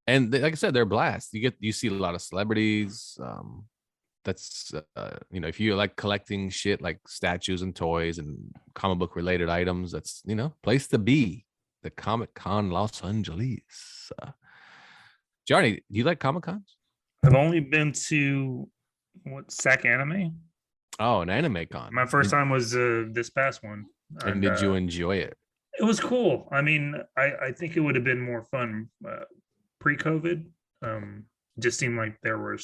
and like I said, they're blast. You see a lot of celebrities. That's if you like collecting shit like statues and toys and comic book related items, that's place to be. The Comic-Con Los Angeles. Johnny, do you like Comic-Cons? I've only been to SAC Anime. Oh, an anime con. My first time was this past one. And did you enjoy it? It was cool. I mean, I think it would have been more fun pre-COVID. Just seemed like there were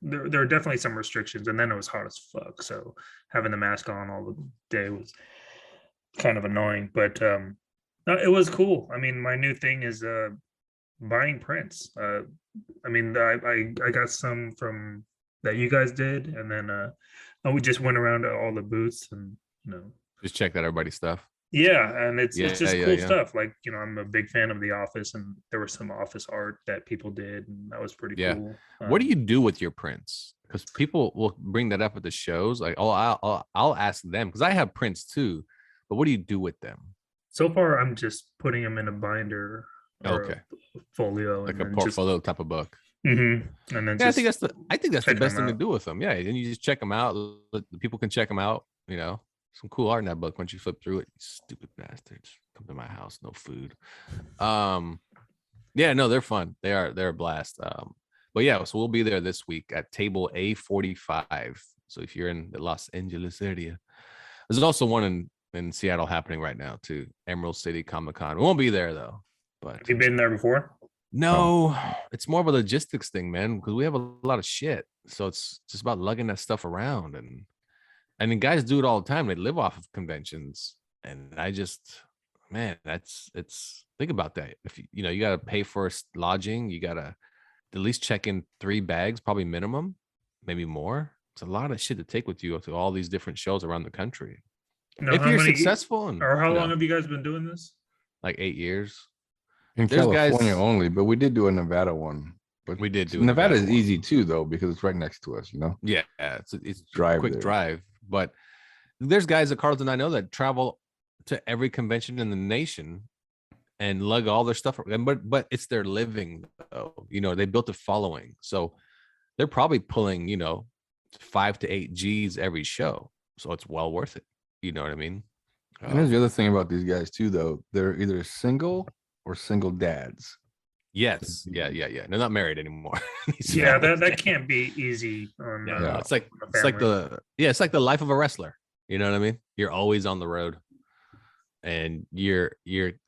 there are definitely some restrictions, and then it was hot as fuck. So having the mask on all the day was kind of annoying. But no, it was cool. I mean, my new thing is buying prints. I mean, I got some from that you guys did, and then we just went around to all the booths and Just check out everybody's stuff. yeah, and it's just cool yeah. stuff. Like I'm a big fan of The Office, and there was some Office art that people did, and that was pretty cool. What do you do with your prints? Because people will bring that up at the shows. Like, oh, I'll ask them because I have prints too. But what do you do with them? So far, I'm just putting them in a binder or Okay. a folio, Like and a then portfolio type of book. and then Yeah, I think that's the check best them thing to out. do with them. Yeah, and you just check them out. The people can check them out. Some cool art in that book. Once you flip through it, you stupid bastards, come to my house, no food. Yeah, no, they're fun. They're a blast. But yeah, so we'll be there this week at table A45. So if you're in the Los Angeles area, there's also one in Seattle happening right now too. Emerald City Comic Con. We won't be there though. But Have you been there before? No, it's more of a logistics thing, man, because we have a lot of shit. So it's just about lugging that stuff around. And then guys do it all the time. They live off of conventions. And I just, man, it's think about that. If you got to pay for lodging, you got to at least check in 3 bags, probably minimum, maybe more. It's a lot of shit to take with you to all these different shows around the country. Now, If you're successful, or how long have you guys been doing this? like 8 years. In There's California guys- only, but we did do a Nevada one. But We did do a Nevada is Nevada one. easy too, though, because it's right next to us. Yeah, it's Drive a quick there. drive. But there's guys that Carlton and I know that travel to every convention in the nation and lug all their stuff. But it's their living, though. They built a following, so they're probably pulling 5 to 8 G's every show. So it's well worth it. You know what I mean? And here's the other thing about these guys too, though. They're either single or single dads. Yes. Yeah. They're not married anymore. Yeah, that can't be easy. On, Yeah, it's on like family. it's like the life of a wrestler. You know what I mean? You're always on the road, and you're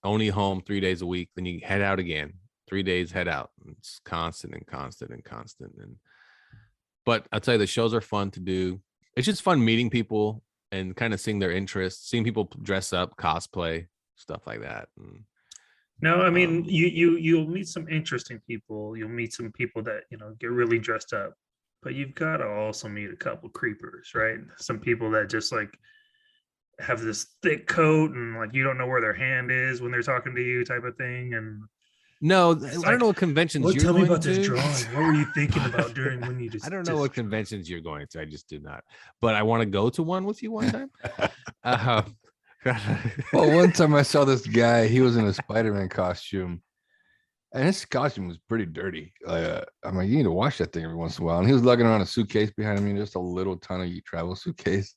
only home 3 days a week. Then you head out again. 3 days, head out. It's constant. But I'll tell you, the shows are fun to do. It's just fun meeting people and kind of seeing their interests, seeing people dress up, cosplay, stuff like that. And, No, I mean you'll meet some interesting people. You'll meet some people that get really dressed up, but you've got to also meet a couple creepers, right? Some people that just like have this thick coat and like you don't know where their hand is when they're talking to you, type of thing. And no, it's I don't know what conventions well, you're tell me going about this to. drawing. What were you thinking about during when you just? I don't know what conventions you're going to. I just do not. But I want to go to one with you one time. Well, one time I saw this guy. He was in a Spider-Man costume, and his costume was pretty dirty. I'm like, you need to wash that thing every once in a while. And he was lugging around a suitcase behind me, just a little tiny travel suitcase.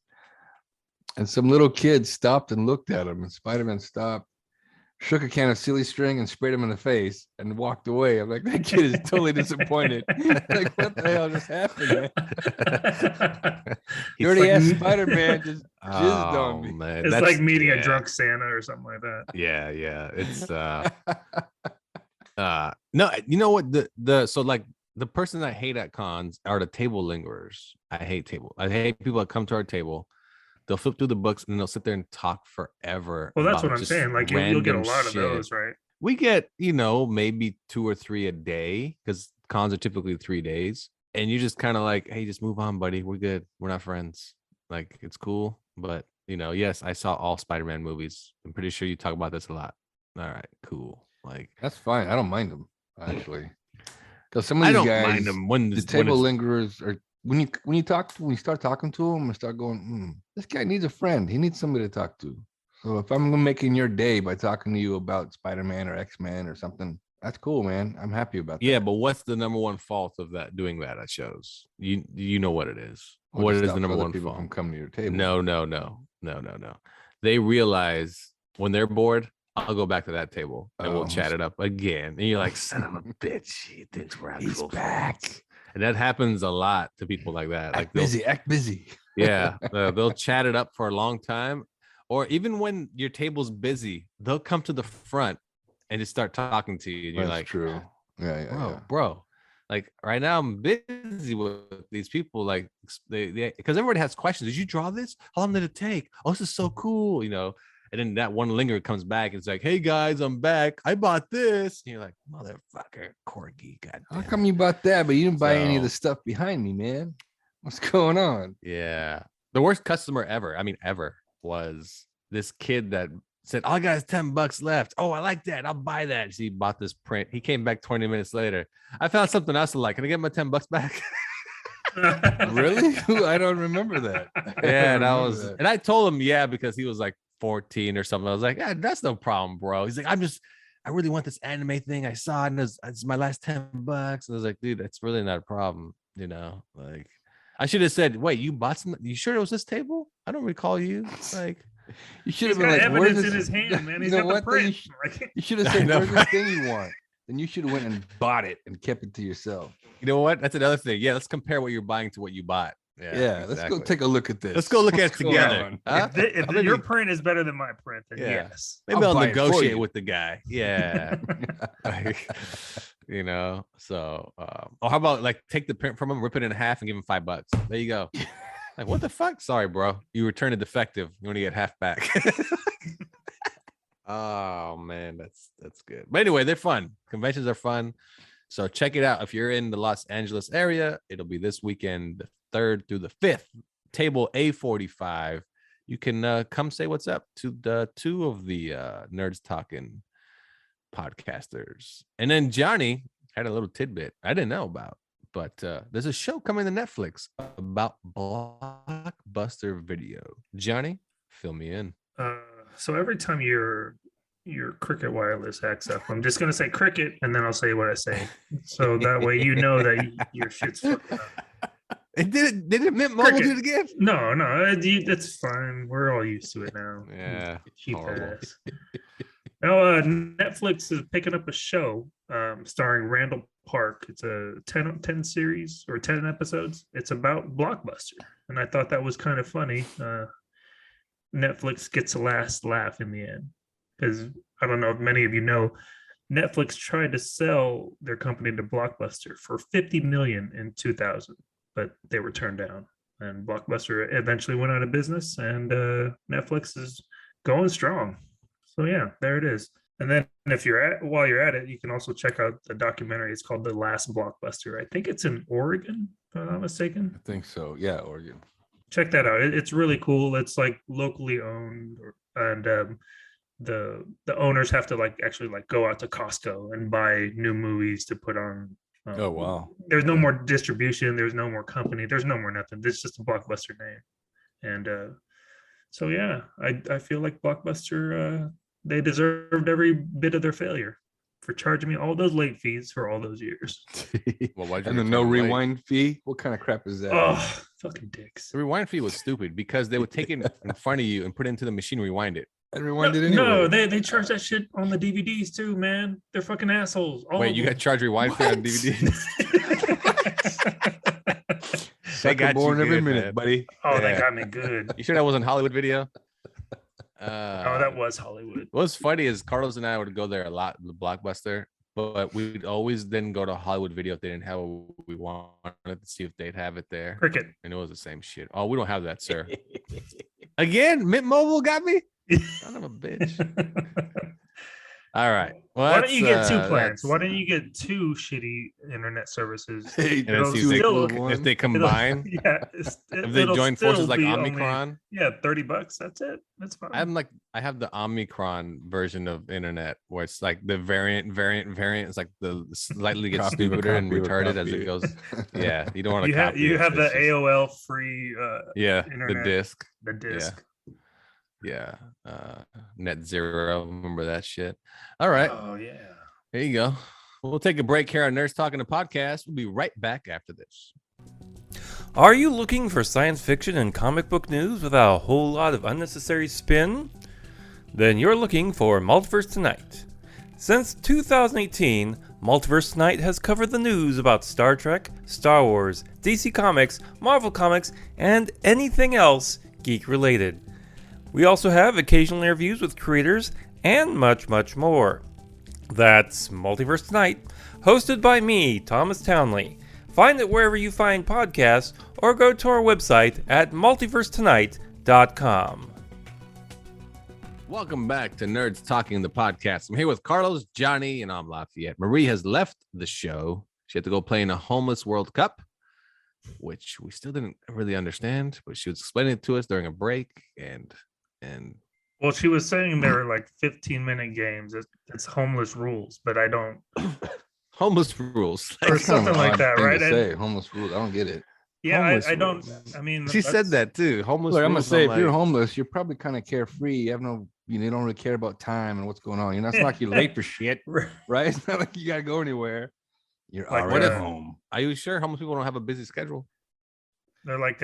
And some little kid stopped and looked at him, and Spider-Man stopped, shook a can of silly string and sprayed him in the face and walked away. I'm like, that kid is totally disappointed. Like, what the hell just happened, man? Dirty ass Spider-Man just jizzed on me. Man, It's like meeting a drunk Santa or something like that. Yeah. It's no, you know what? So like the person I hate at cons are the table lingerers. I hate people that come to our table. They'll flip through the books and they'll sit there and talk forever. Well, that's about what I'm just saying. Like you'll get a random lot of shit. those, right? We get, maybe 2 or 3 a day because cons are typically 3 days. And you just kind of like, hey, just move on, buddy. We're good. We're not friends. Like, it's cool. But, yes, I saw all Spider-Man movies. I'm pretty sure you talk about this a lot. All right, cool. Like, that's fine. I don't mind them, actually. Because some of these guys, mind them when the table lingerers are, when you start talking to them and start going, this guy needs a friend. He needs somebody to talk to. So if I'm making your day by talking to you about Spider-Man or X-Men or something, that's cool, man. I'm happy about that. Yeah, but what's the number one fault of doing that at shows? You know what it is. Well, what it is the number one people fault? from coming to your table? No. They realize when they're bored, I'll go back to that table and we'll chat it up again. And you're like, son of a bitch, he thinks we're actual friends. And that happens a lot to people like that. Like Act busy. Yeah, they'll chat it up for a long time. Or even when your table's busy, they'll come to the front and just start talking to you. And you're like, true. Yeah. Bro. Like right now, I'm busy with these people. Like they because everybody has questions. Did you draw this? How long did it take? Oh, this is so cool, And then that one lingerer comes back and it's like, hey guys, I'm back. I bought this. And you're like, motherfucker, corgi. God How come you bought that, but you didn't buy any of the stuff behind me, man? What's going on? Yeah. The worst customer ever was this kid that said, all I got is $10 left. Oh, I like that. I'll buy that. So he bought this print. He came back 20 minutes later. I found something else to like. Can I get my $10 back? Really? I don't remember that. Yeah, and I told him, yeah, because he was like 14 or something. I was like, yeah, that's no problem, bro. He's like, I really want this anime thing. I saw it and it's my last $10. And I was like, dude, that's really not a problem. Like I should have said, wait, you bought some? You sure it was this table? I don't recall you. Like, you should have been got like, evidence where's in this? his hand, man. He's You know got the what? print. You should have said, where's this thing you want? Then you should have went and bought it and kept it to yourself. You know what? That's another thing. Yeah, let's compare what you're buying to what you bought. Yeah, let's go take a look at this. Let's go look at it What's going together. on? Huh? If your print is better than my print, then yes. Maybe I'll buy it for negotiate you. with the guy. Yeah. you know. So, or how about like take the print from him, rip it in half, and give him $5? There you go. Like, what the fuck? Sorry, bro. You returned a defective. You only get half back. Oh man, that's good. But anyway, they're fun. Conventions are fun. So check it out. If you're in the Los Angeles area, it'll be this weekend, the 3rd through the 5th, table A45. You can come say what's up to the 2 of the Nerds Talking podcasters. And then Johnny had a little tidbit I didn't know about, but there's a show coming to Netflix about Blockbuster Video. Johnny, fill me in. So every time your Cricket Wireless acts up, I'm just gonna say Cricket, and then I'll say what I say, so that way you know that your shit's fucked up. It did it Mint Mobile do it again? No, that's fine. We're all used to it now. Yeah, cheap ass. Now, Netflix is picking up a show starring Randall Park. It's a 10 series or 10 episodes. It's about Blockbuster, and I thought that was kind of funny. Netflix gets a last laugh in the end, because I don't know if many of you know, Netflix tried to sell their company to Blockbuster for $50 million in 2000, but they were turned down, and Blockbuster eventually went out of business, and Netflix is going strong. So yeah, there it is. And then while you're at it, you can also check out the documentary. It's called The Last Blockbuster. I think it's in Oregon, if I'm not mistaken. I think so. Yeah, Oregon. Check that out. It's really cool. It's like locally owned, and the owners have to actually go out to Costco and buy new movies to put on. Oh wow! There's no more distribution. There's no more company. There's no more nothing. It's just a Blockbuster name, and so yeah, I feel like Blockbuster they deserved every bit of their failure for charging me all those late fees for all those years. Well, and the no rewind fee? What kind of crap is that? Oh, fucking dicks. The rewind fee was stupid because they would take it in front of you and put it into the machine, rewind it. And rewind it anyway. No, they charge that shit on the DVDs too, man. They're fucking assholes. Wait, you got charged rewind fee on DVDs? They got born you every good, minute, man. buddy. Oh, they got me good. You sure that wasn't Hollywood Video? Oh, that was Hollywood. What's funny is Carlos and I would go there a lot, the Blockbuster, but we'd always then go to Hollywood Video if they didn't have what we wanted to see if they'd have it there. Cricket. And it was the same shit. Oh, we don't have that, sir. Again, Mint Mobile got me? Son of a bitch. All right. Well, why don't you get 2 plans? Why don't you get 2 shitty internet services? If they combine, if they join forces like Omicron, $30. That's it. That's fine. I have the Omicron version of internet where it's like the variant. It's like the slightly gets stupider and retarded as it goes. Yeah, you don't want to. You have the AOL free. Internet. The disc. The disc. Yeah. Net Zero. Remember that shit. All right. Oh yeah. There you go. We'll take a break here on Nerds Talking the Podcast. We'll be right back after this. Are you looking for science fiction and comic book news without a whole lot of unnecessary spin? Then you're looking for Multiverse Tonight. Since 2018, Multiverse Tonight has covered the news about Star Trek, Star Wars, DC Comics, Marvel Comics, and anything else geek-related. We also have occasional interviews with creators and much, much more. That's Multiverse Tonight, hosted by me, Thomas Townley. Find it wherever you find podcasts or go to our website at multiversetonight.com. Welcome back to Nerds Talking the Podcast. I'm here with Carlos, Johnny, and I'm Lafayette. Marie has left the show. She had to go play in a homeless World Cup, which we still didn't really understand, but she was explaining it to us during a break. And well, she was saying there were 15-minute games. It's homeless rules, but I don't. Homeless rules or something like that, right? Say homeless rules. I don't get it. Yeah, I don't. I mean, she said that too. Homeless. Look, I'm gonna say if you're homeless, you're probably kind of carefree. You have no, you don't really care about time and what's going on. It's not like you're late for shit, right? It's not like you gotta go anywhere. You're already at home. Are you sure homeless people don't have a busy schedule? They're like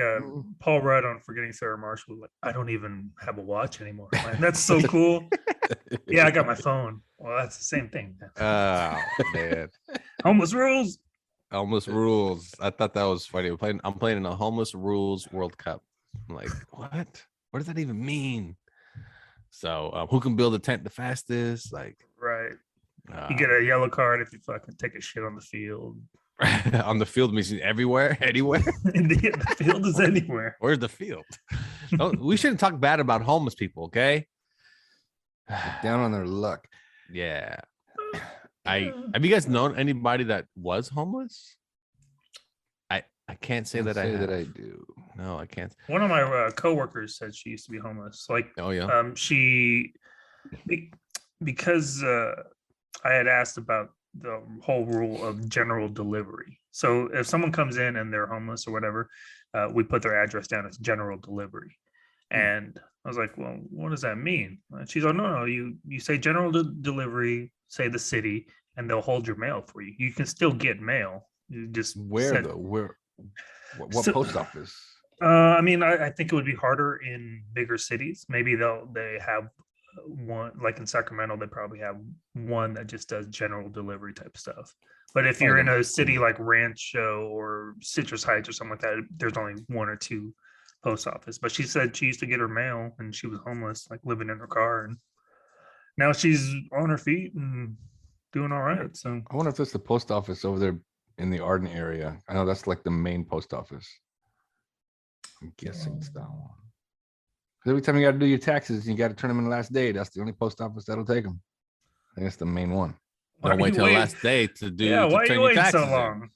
Paul Rudd on Forgetting Sarah Marshall. Like, I don't even have a watch anymore. Like, that's so cool. Yeah, I got my phone. Well, that's the same thing. Oh man, homeless rules. Homeless rules. I thought that was funny. I'm playing in a homeless rules World Cup. I'm like, what? What does that even mean? So, who can build a tent the fastest? Like, right. You get a yellow card if you fucking take a shit on the field. On the field means everywhere, anywhere. The field is anywhere. Where's the field? We shouldn't talk bad about homeless people, okay? Down on their luck. Yeah. Have you guys known anybody that was homeless? I can't say that I do. No, I can't. One of my coworkers said she used to be homeless. Like, oh yeah, because I had asked about the whole rule of general delivery. So if someone comes in and they're homeless or whatever, we put their address down as general delivery. And I was like, well, what does that mean? And she's like, no, you say general delivery, say the city, and they'll hold your mail for you. You can still get mail. You just Where though? Where? What post office? I mean, I think it would be harder in bigger cities. Maybe they have one, like in Sacramento, they probably have one that just does general delivery type stuff. But if you're in a city like Rancho or Citrus Heights or something like that, there's only one or two post office. But she said she used to get her mail and she was homeless, like living in her car, and now she's on her feet and doing all right. So I wonder if it's the post office over there in the Arden area. I know that's like the main post office. I'm guessing it's that one. Every time you got to do your taxes, you got to turn them in the last day. That's the only post office that'll take them. I think it's the main one. Don't wait till the last day to do. Yeah, why are you waiting so long?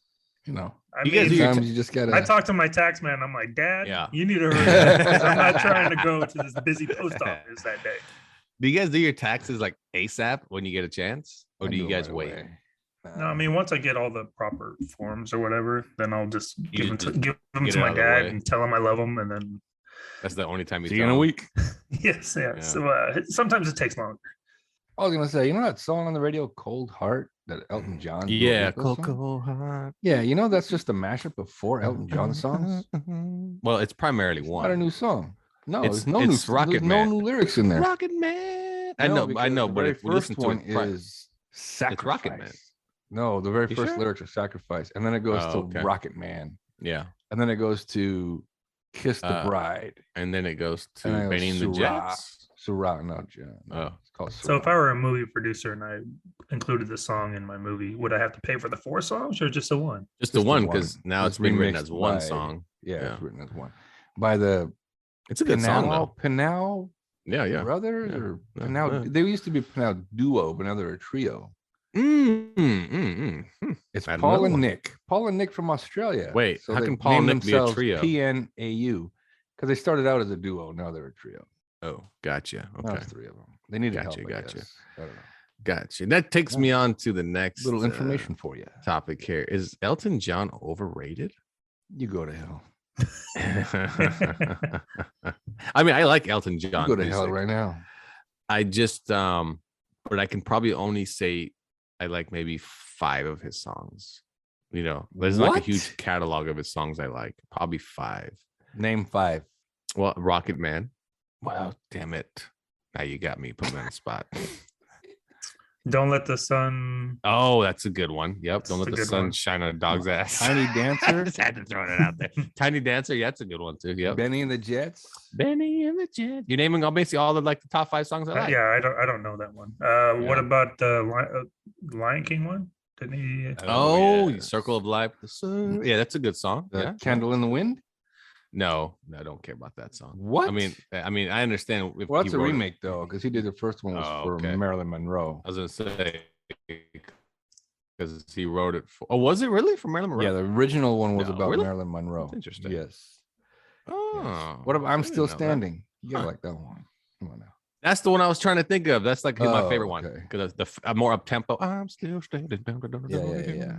You know, sometimes you just gotta. I talk to my tax man. I'm like, Dad, yeah, you need to hurry up because I'm not trying to go to this busy post office that day. Do you guys do your taxes like ASAP when you get a chance, or do you guys wait? No, I mean, once I get all the proper forms or whatever, then I'll just give them to my dad and tell him I love him, and then that's the only time you see you in a week. Yes, yeah. So sometimes it takes longer. I was gonna say, you know that song on the radio, "Cold Heart," that Elton John. Yeah, Cold Heart. Yeah, you know that's just a mashup of 4 Elton John songs. Well, it's primarily one. Not a new song. No, it's no it's new. Rocket There's Man. no new lyrics in there. Rocket Man. I know, but if we listen to it, is Sacrifice. It's Rocket Man. No, the very first sure? lyrics are Sacrifice, and then it goes to Rocket Man. Yeah, and then it goes to Kiss the Bride, and then it goes to Benny and the Jets. Surah, not John. Oh, it's called Surah. So if I were a movie producer and I included the song in my movie, would I have to pay for the 4 songs or just the one? Just the one, because now it's been written as one song. Yeah, it's written as one by the. It's a good song though. Pinal. Yeah. Brothers or Pinal. They used to be Pinal duo, but now they're a trio. It's Paul and Nick. Paul and Nick from Australia. Wait, how can Paul and Nick be a trio? PNAU, because they started out as a duo. Now they're a trio. Oh, gotcha. Okay, now it's 3 of them. They need help. Gotcha. I don't know. Gotcha. That takes me on to the next little information for you. Topic here. Is Elton John overrated? You go to hell. I mean, I like Elton John. You go to hell right now. I just but I can probably only say I like maybe 5 of his songs. You know, there's like a huge catalog of his songs I like. Probably 5. Name 5. Well, Rocket Man. Wow, damn it. Now you got me. Put me on the spot. Don't Let the Sun. Oh, that's a good one. Yep. Don't Let the Sun Shine on a Dog's Ass. Tiny Dancer. I just had to throw it out there. Tiny Dancer. Yeah, that's a good one too. Yep. Benny and the Jets. Benny and the Jets. You're naming basically all the top 5 songs I like. Yeah, I don't know that one. What about the Lion King one? Didn't he? Circle of Life. Yeah, that's a good song. Candle in the Wind. No, I don't care about that song. What? I mean, I understand. Well, that's a remake though, because he did the first one was for Marilyn Monroe. I was gonna say because he wrote it for. Oh, was it really for Marilyn Monroe? Yeah, the original one was about Marilyn Monroe. That's interesting. Yes. Oh, yes. What about I'm Still Standing? You gotta like that one. Come on now. That's the one I was trying to think of. That's like my favorite one because the more up tempo. I'm still standing. Yeah.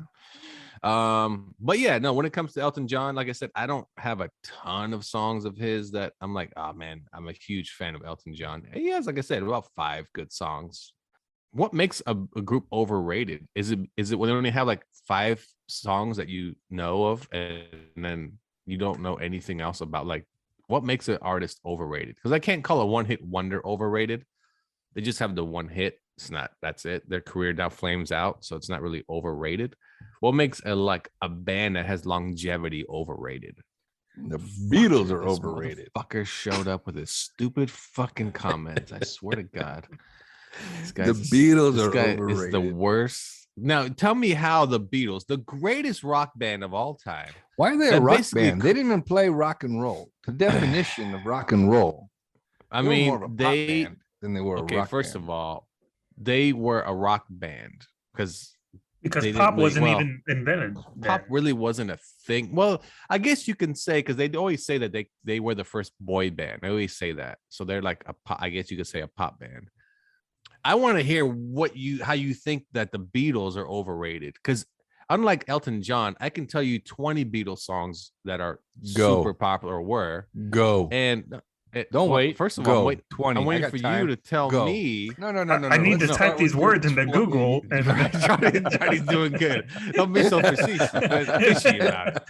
But yeah, no, when it comes to Elton John, like I said, I don't have a ton of songs of his that I'm like, oh man, I'm a huge fan of Elton John. He has, like I said, about 5 good songs. What makes a group overrated? Is it when they only have like 5 songs that you know of and then you don't know anything else about? Like, what makes an artist overrated? Because I can't call a one-hit wonder overrated. They just have the one hit. It's not, that's it. Their career now flames out, so it's not really overrated. What makes a band that has longevity overrated? The Beatles are overrated. Fucker showed up with his stupid fucking comments. I swear to God. The Beatles this are guy is overrated. the worst. Now, tell me how the Beatles, the greatest rock band of all time. Why are they a that rock basically band? They didn't even play rock and roll. The definition of rock and roll. I They were mean, more of a pop band than they were a rock first band. of all, they were a rock band because they pop didn't really- wasn't well, even invented. pop then. really wasn't a thing. Well, I guess you can say because they always say that they were the first boy band. They always say that, so they're like a pop, I guess you could say a pop band. I want to hear how you think that the Beatles are overrated because unlike Elton John, I can tell you 20 Beatles songs that are super popular were and. Don't wait. First of Go. all, 20. I'm waiting for you to tell me. No. I need to type these words into Google. And Johnny's doing good. Don't be so fishy about it.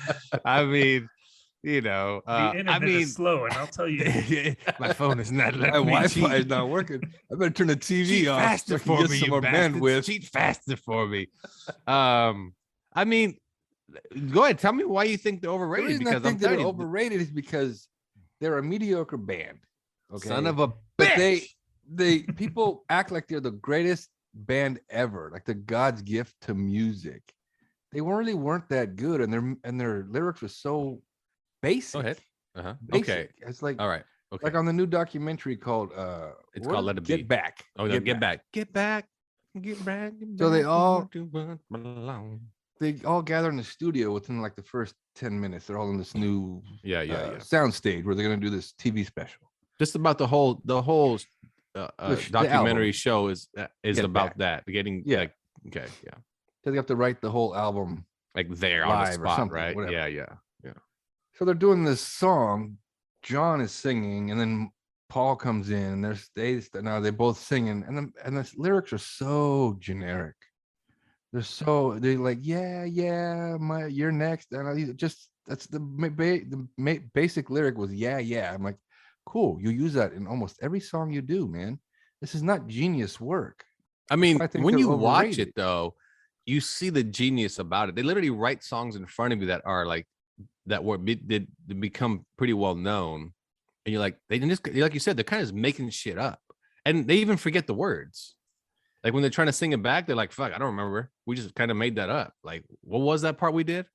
I mean, you know, the internet is slow, and I'll tell you, my phone is not letting My me Wi-Fi cheat. is not working. I better turn the TV Cheat off. faster so I can for get me, some you more bastards. bandwidth. Cheat faster for me. I mean, go ahead. Tell me why you think they're The overrated. reason Because I I'm think they're telling you, overrated is because they're a mediocre band. Okay, son of a but bitch. they people act like they're the greatest band ever, like the God's gift to music. They weren't that good, and their lyrics were so basic. Go ahead. Uh-huh. Basic. Okay. It's like All right. Okay. like on the new documentary called It's called Let It Be. Get Back. Oh, no, get back. Get back. Get back. So they all- to what belong. They all gather in the studio within like the first 10 minutes. They're all in this new sound stage where they're gonna do this TV special. Just about the whole The documentary album. show is Get about Back. that getting Yeah. okay, yeah, So they have to write the whole album. like there on the Live or spot, something, right? whatever. Yeah. So they're doing this song. John is singing, and then Paul comes in, and they're both singing, and the lyrics are so generic. They're like, yeah, you're next, and that's the basic lyric was yeah. I'm like, cool. You use that in almost every song you do, man. This is not genius work. I mean, I think when they're you watch overrated. it though, you see the genius about it. They literally write songs in front of you that are like did become pretty well known, and you're like, they just like you said, they're kind of just making shit up, and they even forget the words. Like when they're trying to sing it back, they're like, "Fuck, I don't remember. We just kind of made that up." Like, what was that part we did?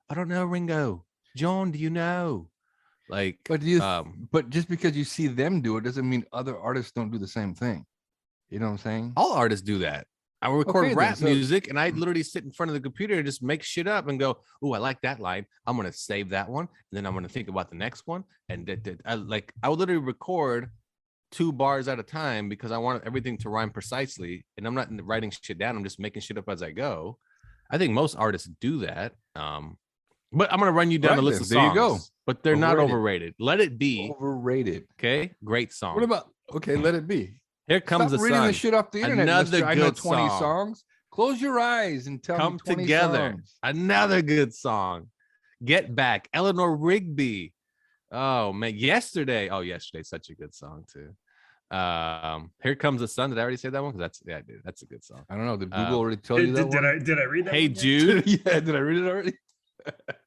I don't know, Ringo. John, do you know? Like, But but just because you see them do it doesn't mean other artists don't do the same thing. You know what I'm saying? all artists do that. I will record Okay, then, rap so- music, and I literally sit in front of the computer and just make shit up and go, "Oh, I like that line. I'm gonna save that one, and then I'm gonna think about the next one." And I would literally record 2 bars at a time because I want everything to rhyme precisely, and I'm not writing shit down. I'm just making shit up as I go. I think most artists do that. But I'm gonna run you down Right a list then, of there songs. you go. But they're not Overrated. overrated. Let It Be. Overrated. Okay, great song. What about Let It Be? Here Comes Stop the reading Sun. the shit off the internet. Another Mr. I know good 20 song. songs. Close your eyes and tell Come me 20 Together. songs. Another good song. Get Back. Eleanor Rigby. Oh man, Yesterday's such a good song too. Here Comes the Sun. Did I already say that one? Because I did. That's a good song. I don't know. Did Google already tell you that did one? I read that? Hey one yet? Jude. Yeah, did I read it already?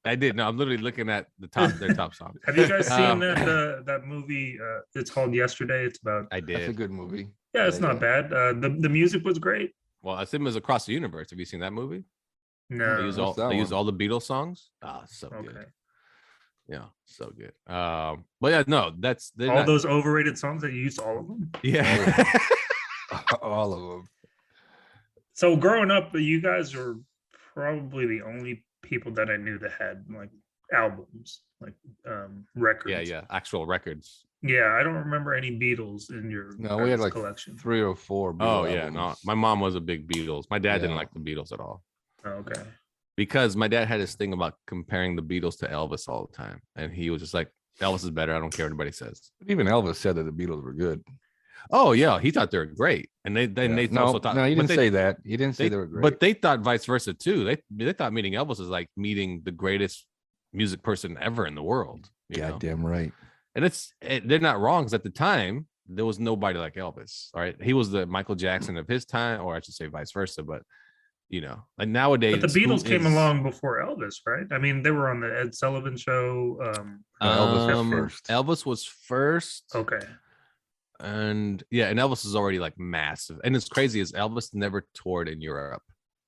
I did. No, I'm literally looking at their top song. Have you guys seen Um, that movie? It's called Yesterday. It's about. I That's a did. good movie. Yeah, it's not bad. The music was great. Well, I think it was Across the Universe. Have you seen that movie? No. They use what's that they use one? all the Beatles songs. Ah, so Okay. good. Yeah, so good. But yeah, no, they're All not- those overrated songs that you used, all of them. Yeah. All of them. So growing up, you guys were probably the only people that I knew that had like albums, like records. yeah. Actual records. Yeah, I don't remember any Beatles in your No, we had guys' like collection. 3 or 4. Oh Beatle yeah, no. albums. My mom was a big Beatles. My dad didn't Yeah. like the Beatles at all. Oh, okay. Because my dad had this thing about comparing the Beatles to Elvis all the time. And he was just like, Elvis is better. I don't care what anybody says. Even Elvis said that the Beatles were good. Oh, yeah. He thought they were great. And they No, also thought no, he but didn't they- say that. He didn't say they were great. But they thought vice versa too. They thought meeting Elvis is like meeting the greatest music person ever in the world. You know? Goddamn right. And they're not wrong, because at the time there was nobody like Elvis. All right. He was the Michael Jackson of his time, or I should say vice versa. But you know, like nowadays, But the who Beatles came is- along before Elvis, right? I mean, they were on the Ed Sullivan show. Elvis was first. Elvis was first. Okay. And yeah, and Elvis is already like massive. And it's crazy is Elvis never toured in Europe.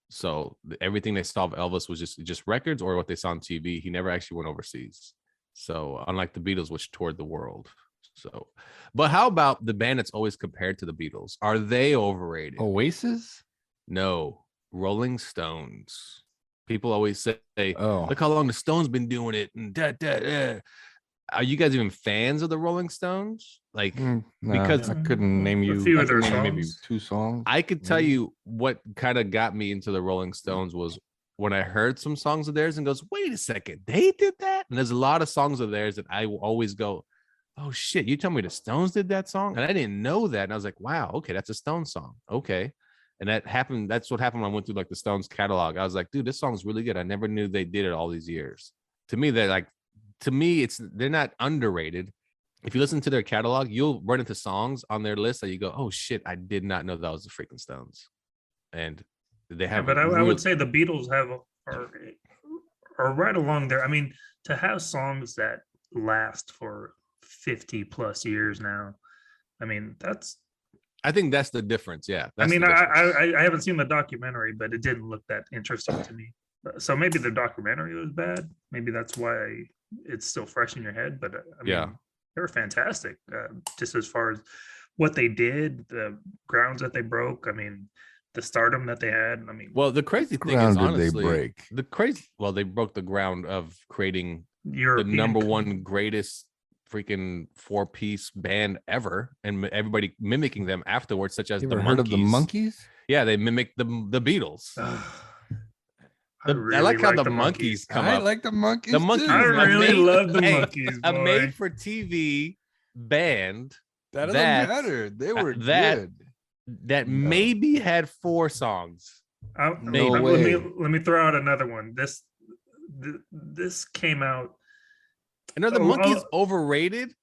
So everything they saw of Elvis was just records or what they saw on TV. He never actually went overseas. So unlike the Beatles, which toured the world. So, but how about the band that's always compared to the Beatles? Are they overrated? Oasis? No, Rolling Stones. People always say, Oh, look how long the Stones been doing it. And Are you guys even fans of the Rolling Stones? Like, no, because I couldn't name you. A few I of their could name maybe songs. 2 songs. I could tell maybe. you what kind of got me into the Rolling Stones was when I heard some songs of theirs and goes, wait a second, they did that? And there's a lot of songs of theirs that I will always go, oh shit, you tell me the Stones did that song? And I didn't know that. And I was like, wow, okay, that's a Stones song. Okay. And that happened. That's what happened when I went through like the Stones catalog. I was like, dude, this song's really good. I never knew they did it all these years. To me, they're not underrated. If you listen to their catalog, you'll run into songs on their list that you go, oh shit, I did not know that was the freaking Stones. And they have, but I would say the Beatles are right along there. I mean, to have songs that last for 50 plus years now, I mean, I think that's the difference. Yeah. I mean, I haven't seen the documentary, but it didn't look that interesting to me. So maybe the documentary was bad. Maybe that's why it's still fresh in your head. But I mean, they were fantastic. Just as far as what they did, the grounds that they broke. I mean, the stardom that they had. I mean, well, the crazy thing is, honestly, they break? They broke the ground of creating European the number one greatest freaking 4-piece band ever, and everybody mimicking them afterwards, such as You the ever Monkees. heard of the Monkees? Yeah, they mimicked the Beatles. I really like how like the the Monkees come I up. like the Monkees. The Monkees. I really love the Monkees. A Boy. made-for-TV band That doesn't matter. They were good. that maybe had 4 songs. No let way. me throw out another one. This came out. And are the Monkees overrated?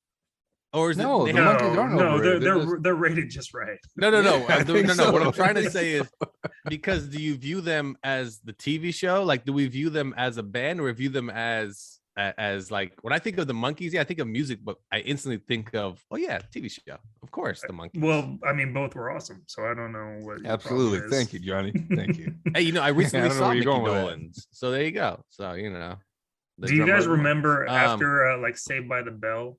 Or is No, it? the Monkees aren't overrated. They're rated just right. No. I think No. so. What I'm trying to say is, because do you view them as the TV show? Like, do we view them as a band, or view them as like, when I think of the Monkees? Yeah, I think of music, but I instantly think of, oh yeah, TV show. Of course, the Monkees. Well, I mean, both were awesome, so I don't know what. your Absolutely. problem is. Thank you, Johnny. Thank you. Hey, I recently I don't know saw where Mickey you're going with that. Dolenz, so there you go. So the Do you guys drummer- remember after like Saved by the Bell?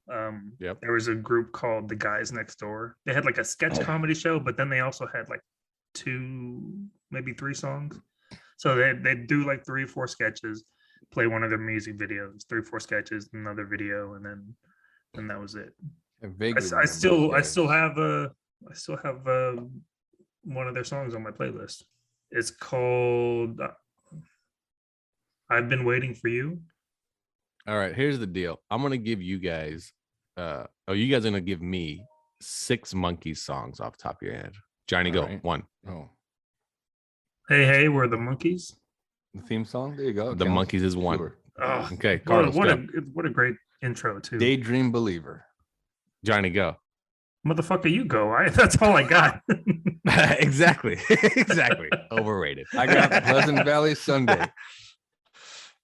Yep. There was a group called The Guys Next Door. They had like a sketch comedy show, but then they also had like 2, maybe 3 songs. So they do like 3 or 4 sketches, play one of their music videos, 3 or 4 sketches, another video, and then that was it. I still have one of their songs on my playlist. It's called I've Been Waiting for You. All right, here's the deal. I'm gonna give you guys, you guys are gonna give me 6 Monkees songs off the top of your head. Johnny, go. right. 1. Oh, Hey, we're the Monkees. the theme song. There you go. The Counts. Monkees is 1. Sure. Oh, Okay, Carlos, go. what a great intro too. Daydream Believer. Johnny, go. Motherfucker, you go. That's all I got. Exactly. Overrated. I got Pleasant Valley Sunday.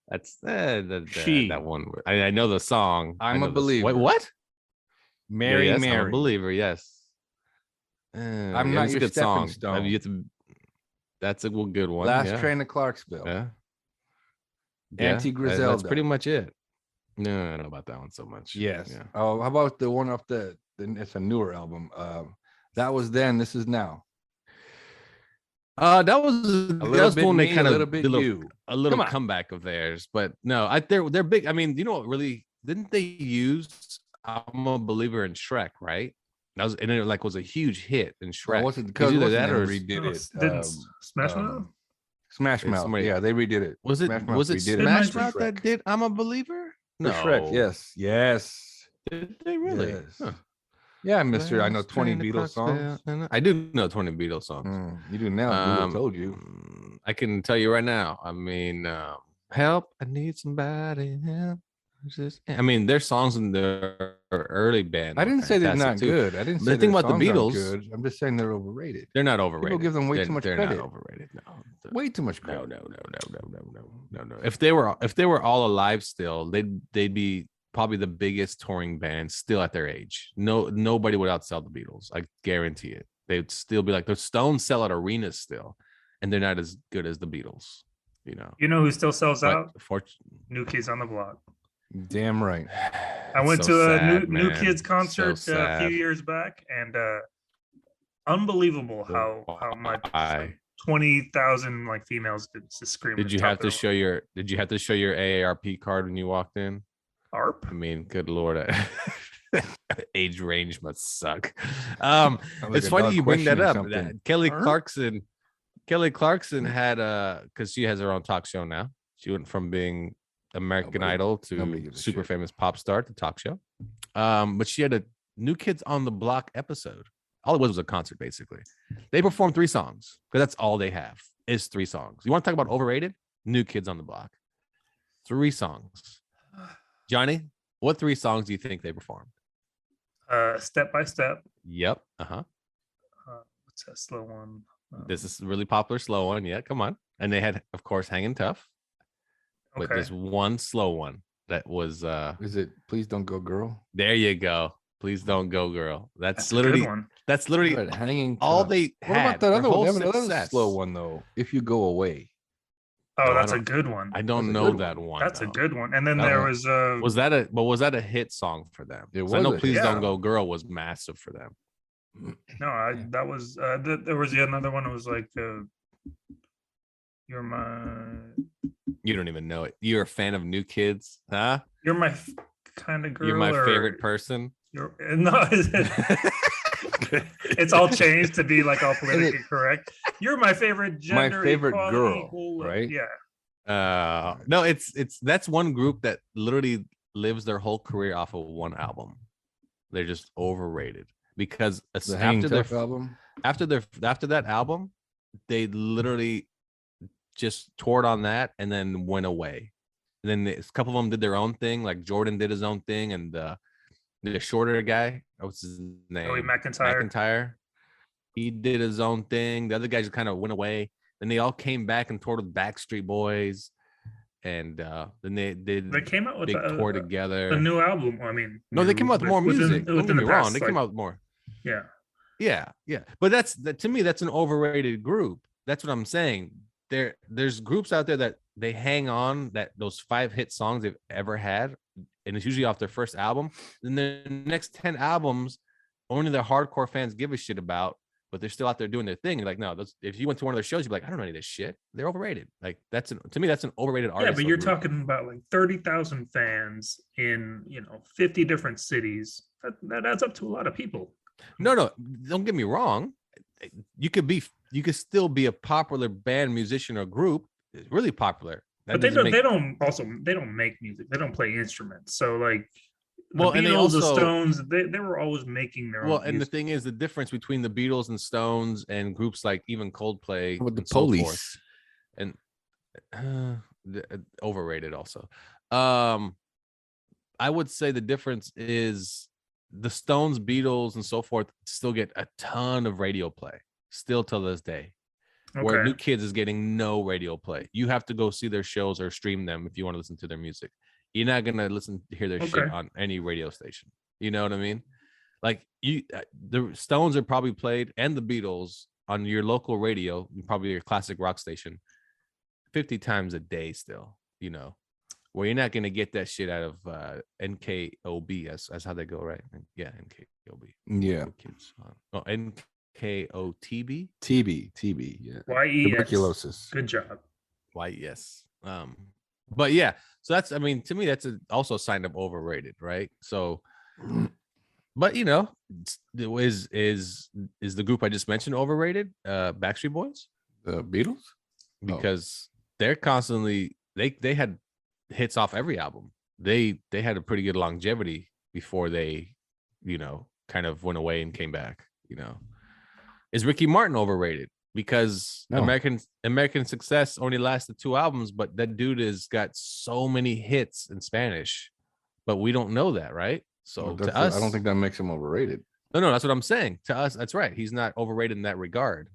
That's She. that one. I know the song. I'm I know a the- Believer. Wait, what? Mary, yes, Mary. I'm a believer. Yes. I'm yeah, not it's a your good stepping song. stone. That's a good one. Last yeah. Train to Clarksville. Yeah. Anti-Griselda. That's pretty much it. No, I don't know about that one so much. Yes. Yeah. Oh, how about the one off it's a newer album. That was then, this is now. That was when they kind of little bit did you. a little Come on. comeback of theirs, but no, they're big. I mean, you know what? Really, didn't they use "I'm a Believer" in Shrek? Right? That was, and it was a huge hit in Shrek. Was it Because either that or redid it? Didn't Smash Mouth? Smash It's Mouth. somebody- Yeah, they redid it. was it Smash Mouth was it redid it. Smash For Mouth Shrek. that did "I'm a Believer"? For Shrek. Yes. Did they really? Yes. Huh. Yeah, Mister. I know Last 20 Train to Beatles songs. Clarksville. I do know 20 Beatles songs. You do now. Google told you. I can tell you right now. I mean, help! I need somebody help. I mean, their songs in their early band. I didn't say they're not fantastic, too. good. I didn't But say the thing their about the songs aren't Beatles- good. I'm just saying they're overrated. They're not overrated. give them way too much They're credit. not overrated. No. Way too much No, credit. no. If they were all alive still, they'd be probably the biggest touring band still at their age. Nobody would outsell the Beatles. I guarantee it. They'd still be like the Stones sell at arenas still, and they're not as good as the Beatles. You know who still sells But out? New Kids on the Block. Damn right. I went so to a sad, New man. Kids concert So a few sad. years back, and unbelievable how much 20,000 like females could just scream. Did you have to show your AARP card when you walked in? ARP? I mean, good lord. Age range must suck. Like It's a funny dog you bring that question or up. something. Kelly Clarkson had because she has her own talk show now. She went from being American Idol to super famous pop star to talk show. But she had a New Kids on the Block episode. All it was a concert, basically. They performed 3 songs because that's all they have is 3 songs. You want to talk about overrated? New Kids on the Block. 3 songs. Johnny, what 3 songs do you think they performed? Step by Step. Yep. What's that slow one? This is a really popular slow one. Yeah, come on. And they had, of course, Hanging Tough. But there's one slow one that was is it Please Don't Go Girl? There you go. Please Don't Go Girl. That's a literally good one. that's literally Right, Hanging all Tough. they What had. about that Their other whole one? They have another success. slow one though. If You Go Away. Oh, No, that's I a good one. I don't That's a know good that one. That's a though. good one. And then there was Was that a hit song for them? It 'Cause I know was a Please hit. Don't Yeah. Go Girl was massive for them. that was there was another one that was like You're my You don't even know it. You're a fan of New Kids, huh? You're my kind of girl. You're my or favorite person. No, it's all changed to be like all politically correct. You're my favorite gender. My favorite equality, girl, equal, right? Yeah. No, it's that's one group that literally lives their whole career off of one album. They're just overrated because The Hanging after their Tough album. after that album, they literally just toured on that and then went away. And then a couple of them did their own thing, like Jordan did his own thing, and the shorter guy, what's his name? Joey McIntyre. McIntyre. He did his own thing. The other guys just kind of went away. Then they all came back and toured with Backstreet Boys, and then they did They came out with big tour together. the new album. I mean, No, they came out with more music. Don't get me wrong. They came out with more. Yeah. Yeah. But to me, that's an overrated group. That's what I'm saying. There's groups out there that they hang on that those 5 hit songs they've ever had, and it's usually off their first album. Then the next 10 albums, only the hardcore fans give a shit about, but they're still out there doing their thing. You're like, no, if you went to one of their shows, you'd be like, I don't know any of this shit. They're overrated. Like to me, that's an overrated artist. Yeah, but you're group. talking about like 30,000 fans in 50 different cities. That adds up to a lot of people. No, don't get me wrong. You could still be a popular band, musician, or group, really popular. But they don't make music. They don't play instruments. So like, Well, the and they Beatles, the also- Stones, they were always making their own. Well, and the music. thing is, the difference between the Beatles and Stones and groups like even Coldplay With the and so Police. forth, and overrated also. I would say the difference is the Stones, Beatles, and so forth still get a ton of radio play still till this day. Where Okay. New Kids is getting no radio play. You have to go see their shows or stream them if you want to listen to their music. You're not gonna hear their shit Okay. on any radio station. You know what I mean? Like the Stones are probably played and the Beatles on your local radio, probably your classic rock station, 50 times a day still. Where you're not gonna get that shit out of NKOB. That's how they go, right? Yeah, NKOB. Yeah. Kids. Oh, NKOTB. TB. Yeah. YES. Tuberculosis. Good job. Yes. But yeah, so that's, I mean, to me, that's also a sign of overrated, right? So, but is the group I just mentioned overrated? Backstreet Boys, The Beatles. because they're constantly they had hits off every album. They had a pretty good longevity before they, kind of went away and came back. Is Ricky Martin overrated? Because No. American Success only lasted 2 albums, but that dude has got so many hits in Spanish, but we don't know that, right? So Well, to us, I don't think that makes him overrated. no, that's what I'm saying. To us, that's right. He's not overrated in that regard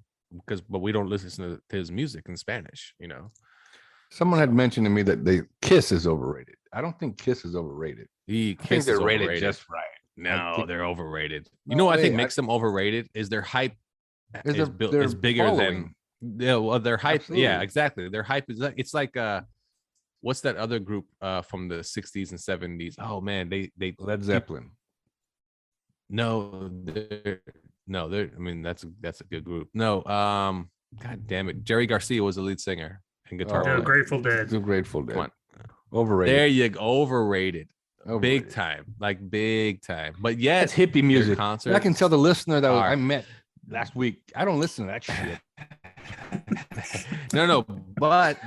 but we don't listen to his music in Spanish, Someone had mentioned to me that Kiss is overrated. I don't think Kiss is overrated. He I think Kiss they're is rated overrated. just right. No, they're overrated. You No know what I way, think makes them overrated is their hype Is is bigger following. than their hype. Absolutely. Yeah, exactly. Their hype is it's like what's that other group from the 60s and 70s? Oh man, they Led Zeppelin. No, they're I mean that's a good group. No, god damn it. Jerry Garcia was the lead singer and guitar The player. Grateful Dead. The Grateful Dead. Come on. Overrated. There you go. Overrated. Overrated. Big time. Like big time. But yeah, That's hippie music. Concerts I can tell the listener that I are- met last week. I don't listen to that shit. no, but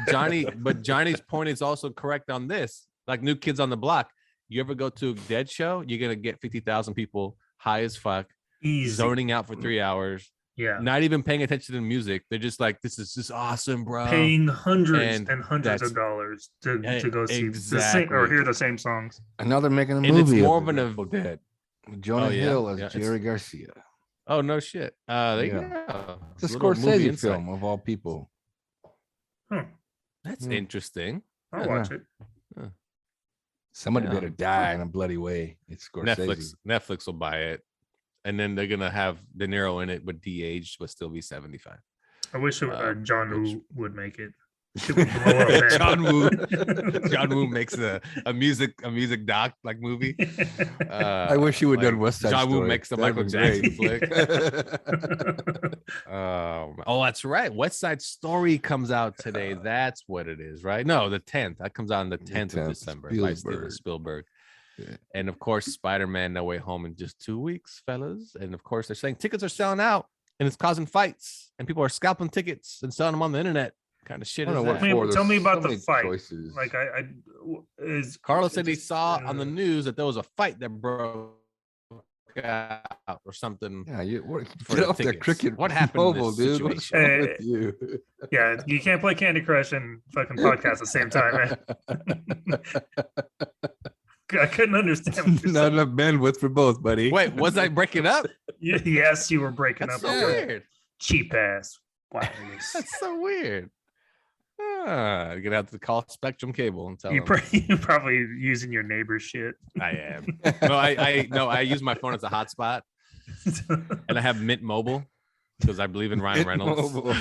Johnny's point is also correct on this. Like New Kids on the Block. You ever go to a Dead show, you're gonna get 50,000 people high as fuck, Easy. zoning out for 3 hours, Yeah. not even paying attention to the music. They're just like, this is just awesome, bro. Paying hundreds And and hundreds that's- of dollars to go see the same Exactly. or hear the same songs. And now they're making a And movie. it's more of of an the Grateful Dead. Jonah Oh, yeah. Hill as Yeah, it's- Jerry Garcia. Oh no shit. There you Yeah. go. It's a Little movie Scorsese insight. film of all people. That's Hmm. interesting. I'll watch it. Somebody Yeah. better die in a bloody way. It's Scorsese. Netflix will buy it, and then they're gonna have De Niro in it, but de-aged, but still be 75. I wish John which- Woo would make it. Shit would blow up, man. John Woo makes a music doc like movie. I wish he would have done West Side John Woo Story. makes the That'd Michael been Jackson great. flick. Oh, that's right. West Side Story comes out today. That's what it is, right? No, the 10th. That comes out on the 10th of December by Steven Spielberg. Yeah. And of course, Spider-Man No Way Home in just 2 weeks, fellas. And of course, they're saying tickets are selling out and it's causing fights and people are scalping tickets and selling them on the internet. Kind of shit I is don't know what that? for. Tell me There's about so the many fight. choices. Like is Carlos said he it's- saw on the news that there was a fight that broke out or something. Yeah, for get the off that tickets. cricket What happened in mobile, this dude. What's situation? wrong with you? Yeah, you can't play Candy Crush and fucking podcast at the same time, man. I couldn't understand. What you're Not enough bandwidth for both, buddy. Wait, was I breaking up? saying. Yes, you were breaking That's up. so with your weird. cheap ass wireless. That's so weird. You're gonna have to call Spectrum Cable and tell You're them. probably using your neighbor's shit. I am. No, I use my phone as a hotspot, and I have Mint Mobile because I believe in Ryan Reynolds. Mobile.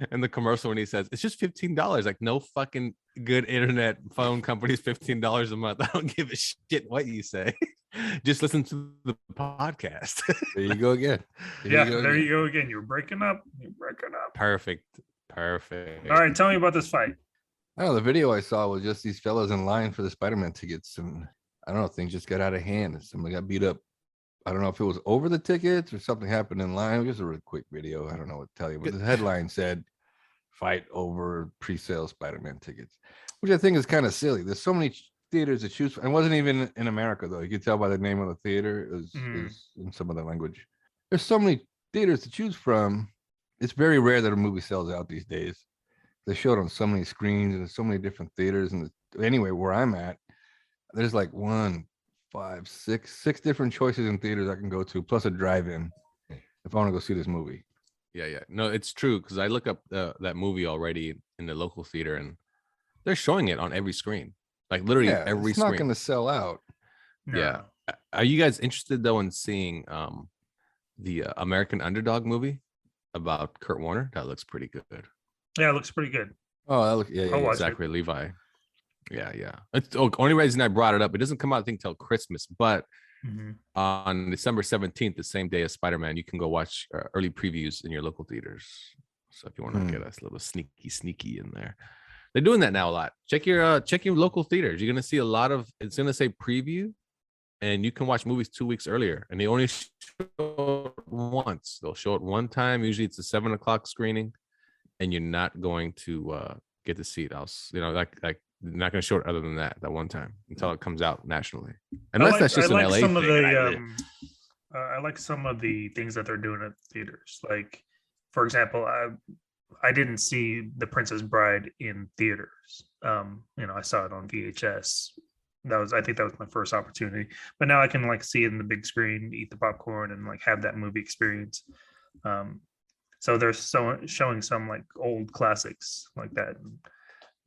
And the commercial when he says it's just $15, like no fucking good internet phone company's $15 a month. I don't give a shit what you say. Just listen to the podcast. There you go again. There you go again. You're breaking up. You're breaking up. Perfect. All right, tell me about this fight. I don't know. The video I saw was just these fellas in line for the Spider-Man tickets, and I don't know. Things just got out of hand. Somebody got beat up. I don't know if it was over the tickets or something happened in line. It was just a really quick video. I don't know what to tell you, but the headline said "Fight over pre-sale Spider-Man tickets," which I think is kind of silly. There's so many theaters to choose from. It wasn't even in America though. You could tell by the name of the theater. It was in some other language. There's so many theaters to choose from. It's very rare that a movie sells out these days. They show it on so many screens and there's so many different theaters. And anyway, where I'm at, there's like 1, 5, 6 different choices in theaters I can go to, plus a drive-in if I want to go see this movie. Yeah. No, it's true because I look up that movie already in the local theater and they're showing it on every screen, like literally every it's screen. not going to sell out. No. Yeah. Are you guys interested though in seeing the American Underdog movie about Kurt Warner? That looks pretty good. Yeah, it looks pretty good. Oh, that I'll watch it. Zachary Levi. Yeah. It's the only reason I brought it up. It doesn't come out, I think, till Christmas, but on December 17th, the same day as Spider-Man, you can go watch early previews in your local theaters. So if you want to get us a little sneaky in there, they're doing that now a lot. Check your local theaters. You're gonna see a lot of. It's gonna say preview, and you can watch movies 2 weeks earlier. And they only show it once. They'll show it one time. Usually it's a 7 o'clock screening, and you're not going to get to see it else. Like not going to show it other than that one time until it comes out nationally. Unless that's just an LA some of thing. the I like some of the things that they're doing at theaters. Like, for example, I didn't see The Princess Bride in theaters. I saw it on VHS. I think that was my first opportunity. But now I can like see it in the big screen, eat the popcorn, and like have that movie experience. So they're showing some like old classics like that.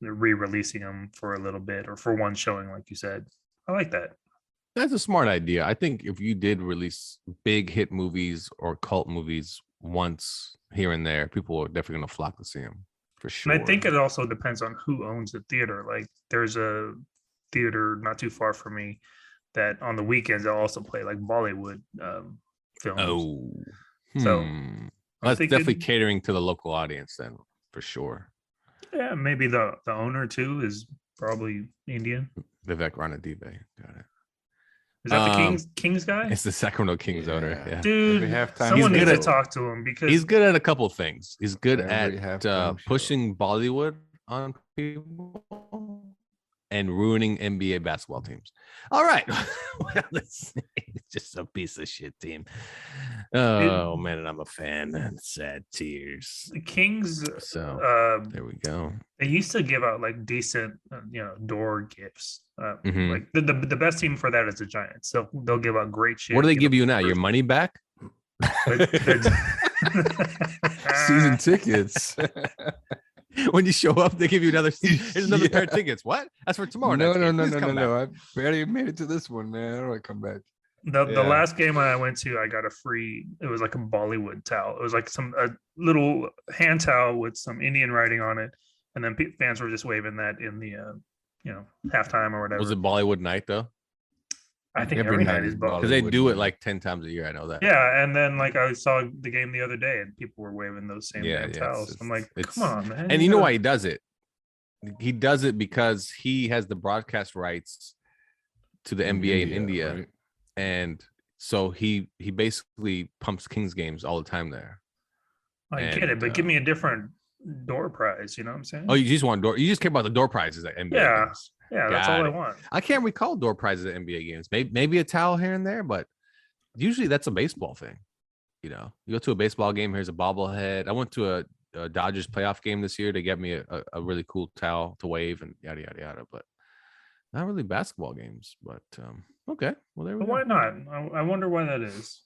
they're re-releasing them for a little bit or for one showing, like you said. I like that. That's a smart idea. I think if you did release big hit movies or cult movies once here and there, people are definitely going to flock to see them for sure. And I think it also depends on who owns the theater. Like there's a theater not too far from me that on the weekends they'll also play like Bollywood films. Oh, so that's definitely catering to the local audience then, for sure. Yeah, maybe the owner too is probably Indian. Vivek Ranadive, got it. Is that the Kings guy? It's the Sacramento Kings owner. Yeah, dude. Someone needs to talk to him because he's good at a couple of things. He's good at pushing Bollywood on people and ruining NBA basketball teams. All right, well, it's just a piece of shit team. Oh man, and I'm a fan. And sad tears. The Kings. So there we go. They used to give out like decent, door gifts. Like the best team for that is the Giants. So they'll give out great shit. What do they give you now? Your money back? Season tickets. When you show up, they give you here's another pair of tickets. What? That's for tomorrow. No. I barely made it to this one, man. How do I come back? The last game I went to, I got a free. It was like a Bollywood towel. It was like a little hand towel with some Indian writing on it, and then fans were just waving that in the halftime or whatever. Was it Bollywood night though? I think every night is Bollywood because they do it like 10 times a year. I know that. Yeah, and then like I saw the game the other day, and people were waving those same towels. I'm like, come on, man! And you know why he does it? He does it because he has the broadcast rights to the NBA in India, right? And so he basically pumps Kings games all the time there. I get it, but give me a different door prize. You know what I'm saying? Oh, you just want door? You just care about the door prizes at NBA games. Yeah, that's all I want. I can't recall door prizes at NBA games. Maybe a towel here and there, but usually that's a baseball thing. You go to a baseball game. Here's a bobblehead. I went to a Dodgers playoff game this year. They got me a really cool towel to wave and yada yada yada. But not really basketball games. But okay, well there we go. Why not? I wonder why that is.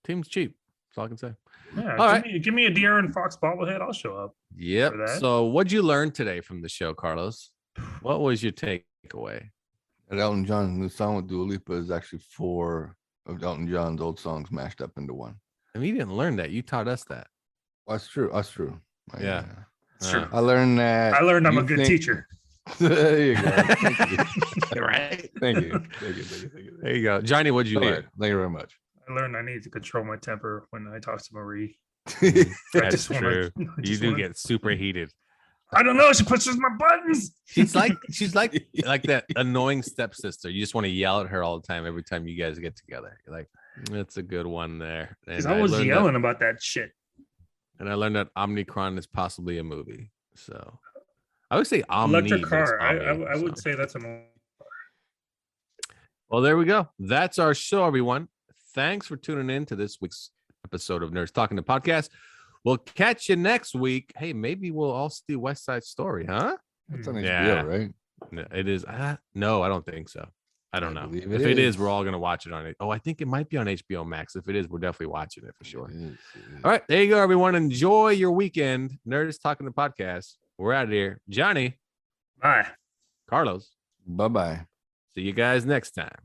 Team's cheap. That's all I can say. Yeah, give me a De'Aaron Fox bobblehead. I'll show up. Yep. So what'd you learn today from the show, Carlos? What was your takeaway? That Elton John's new song with Dua Lipa is actually 4 of Elton John's old songs mashed up into one. And you didn't learn that. You taught us that. Well, that's true. That's true. Yeah. It's true. I learned that. I learned I'm a good teacher. There you go. Thank you. Right. Thank you. There you go. Johnny, what'd you learn? Thank you very much. I learned I need to control my temper when I talk to Marie. That's true. You do get super heated. I don't know. She pushes my buttons. She's like that annoying stepsister. You just want to yell at her all the time every time you guys get together. You're like, that's a good one there. Because I was yelling about that shit. And I learned that Omicron is possibly a movie. So I would say Omni. Electric car. I would say that's a movie. Well, there we go. That's our show, everyone. Thanks for tuning in to this week's episode of Nerds Talking the Podcast. We'll catch you next week. Hey, maybe we'll all see West Side Story, huh? It's on HBO, right? It is. No, I don't think so. I don't know. If it is, we're all going to watch it on it. Oh, I think it might be on HBO Max. If it is, we're definitely watching it for sure. It is. All right. There you go, everyone. Enjoy your weekend. Nerds Talking the Podcast. We're out of here. Johnny. Bye. Carlos. Bye-bye. See you guys next time.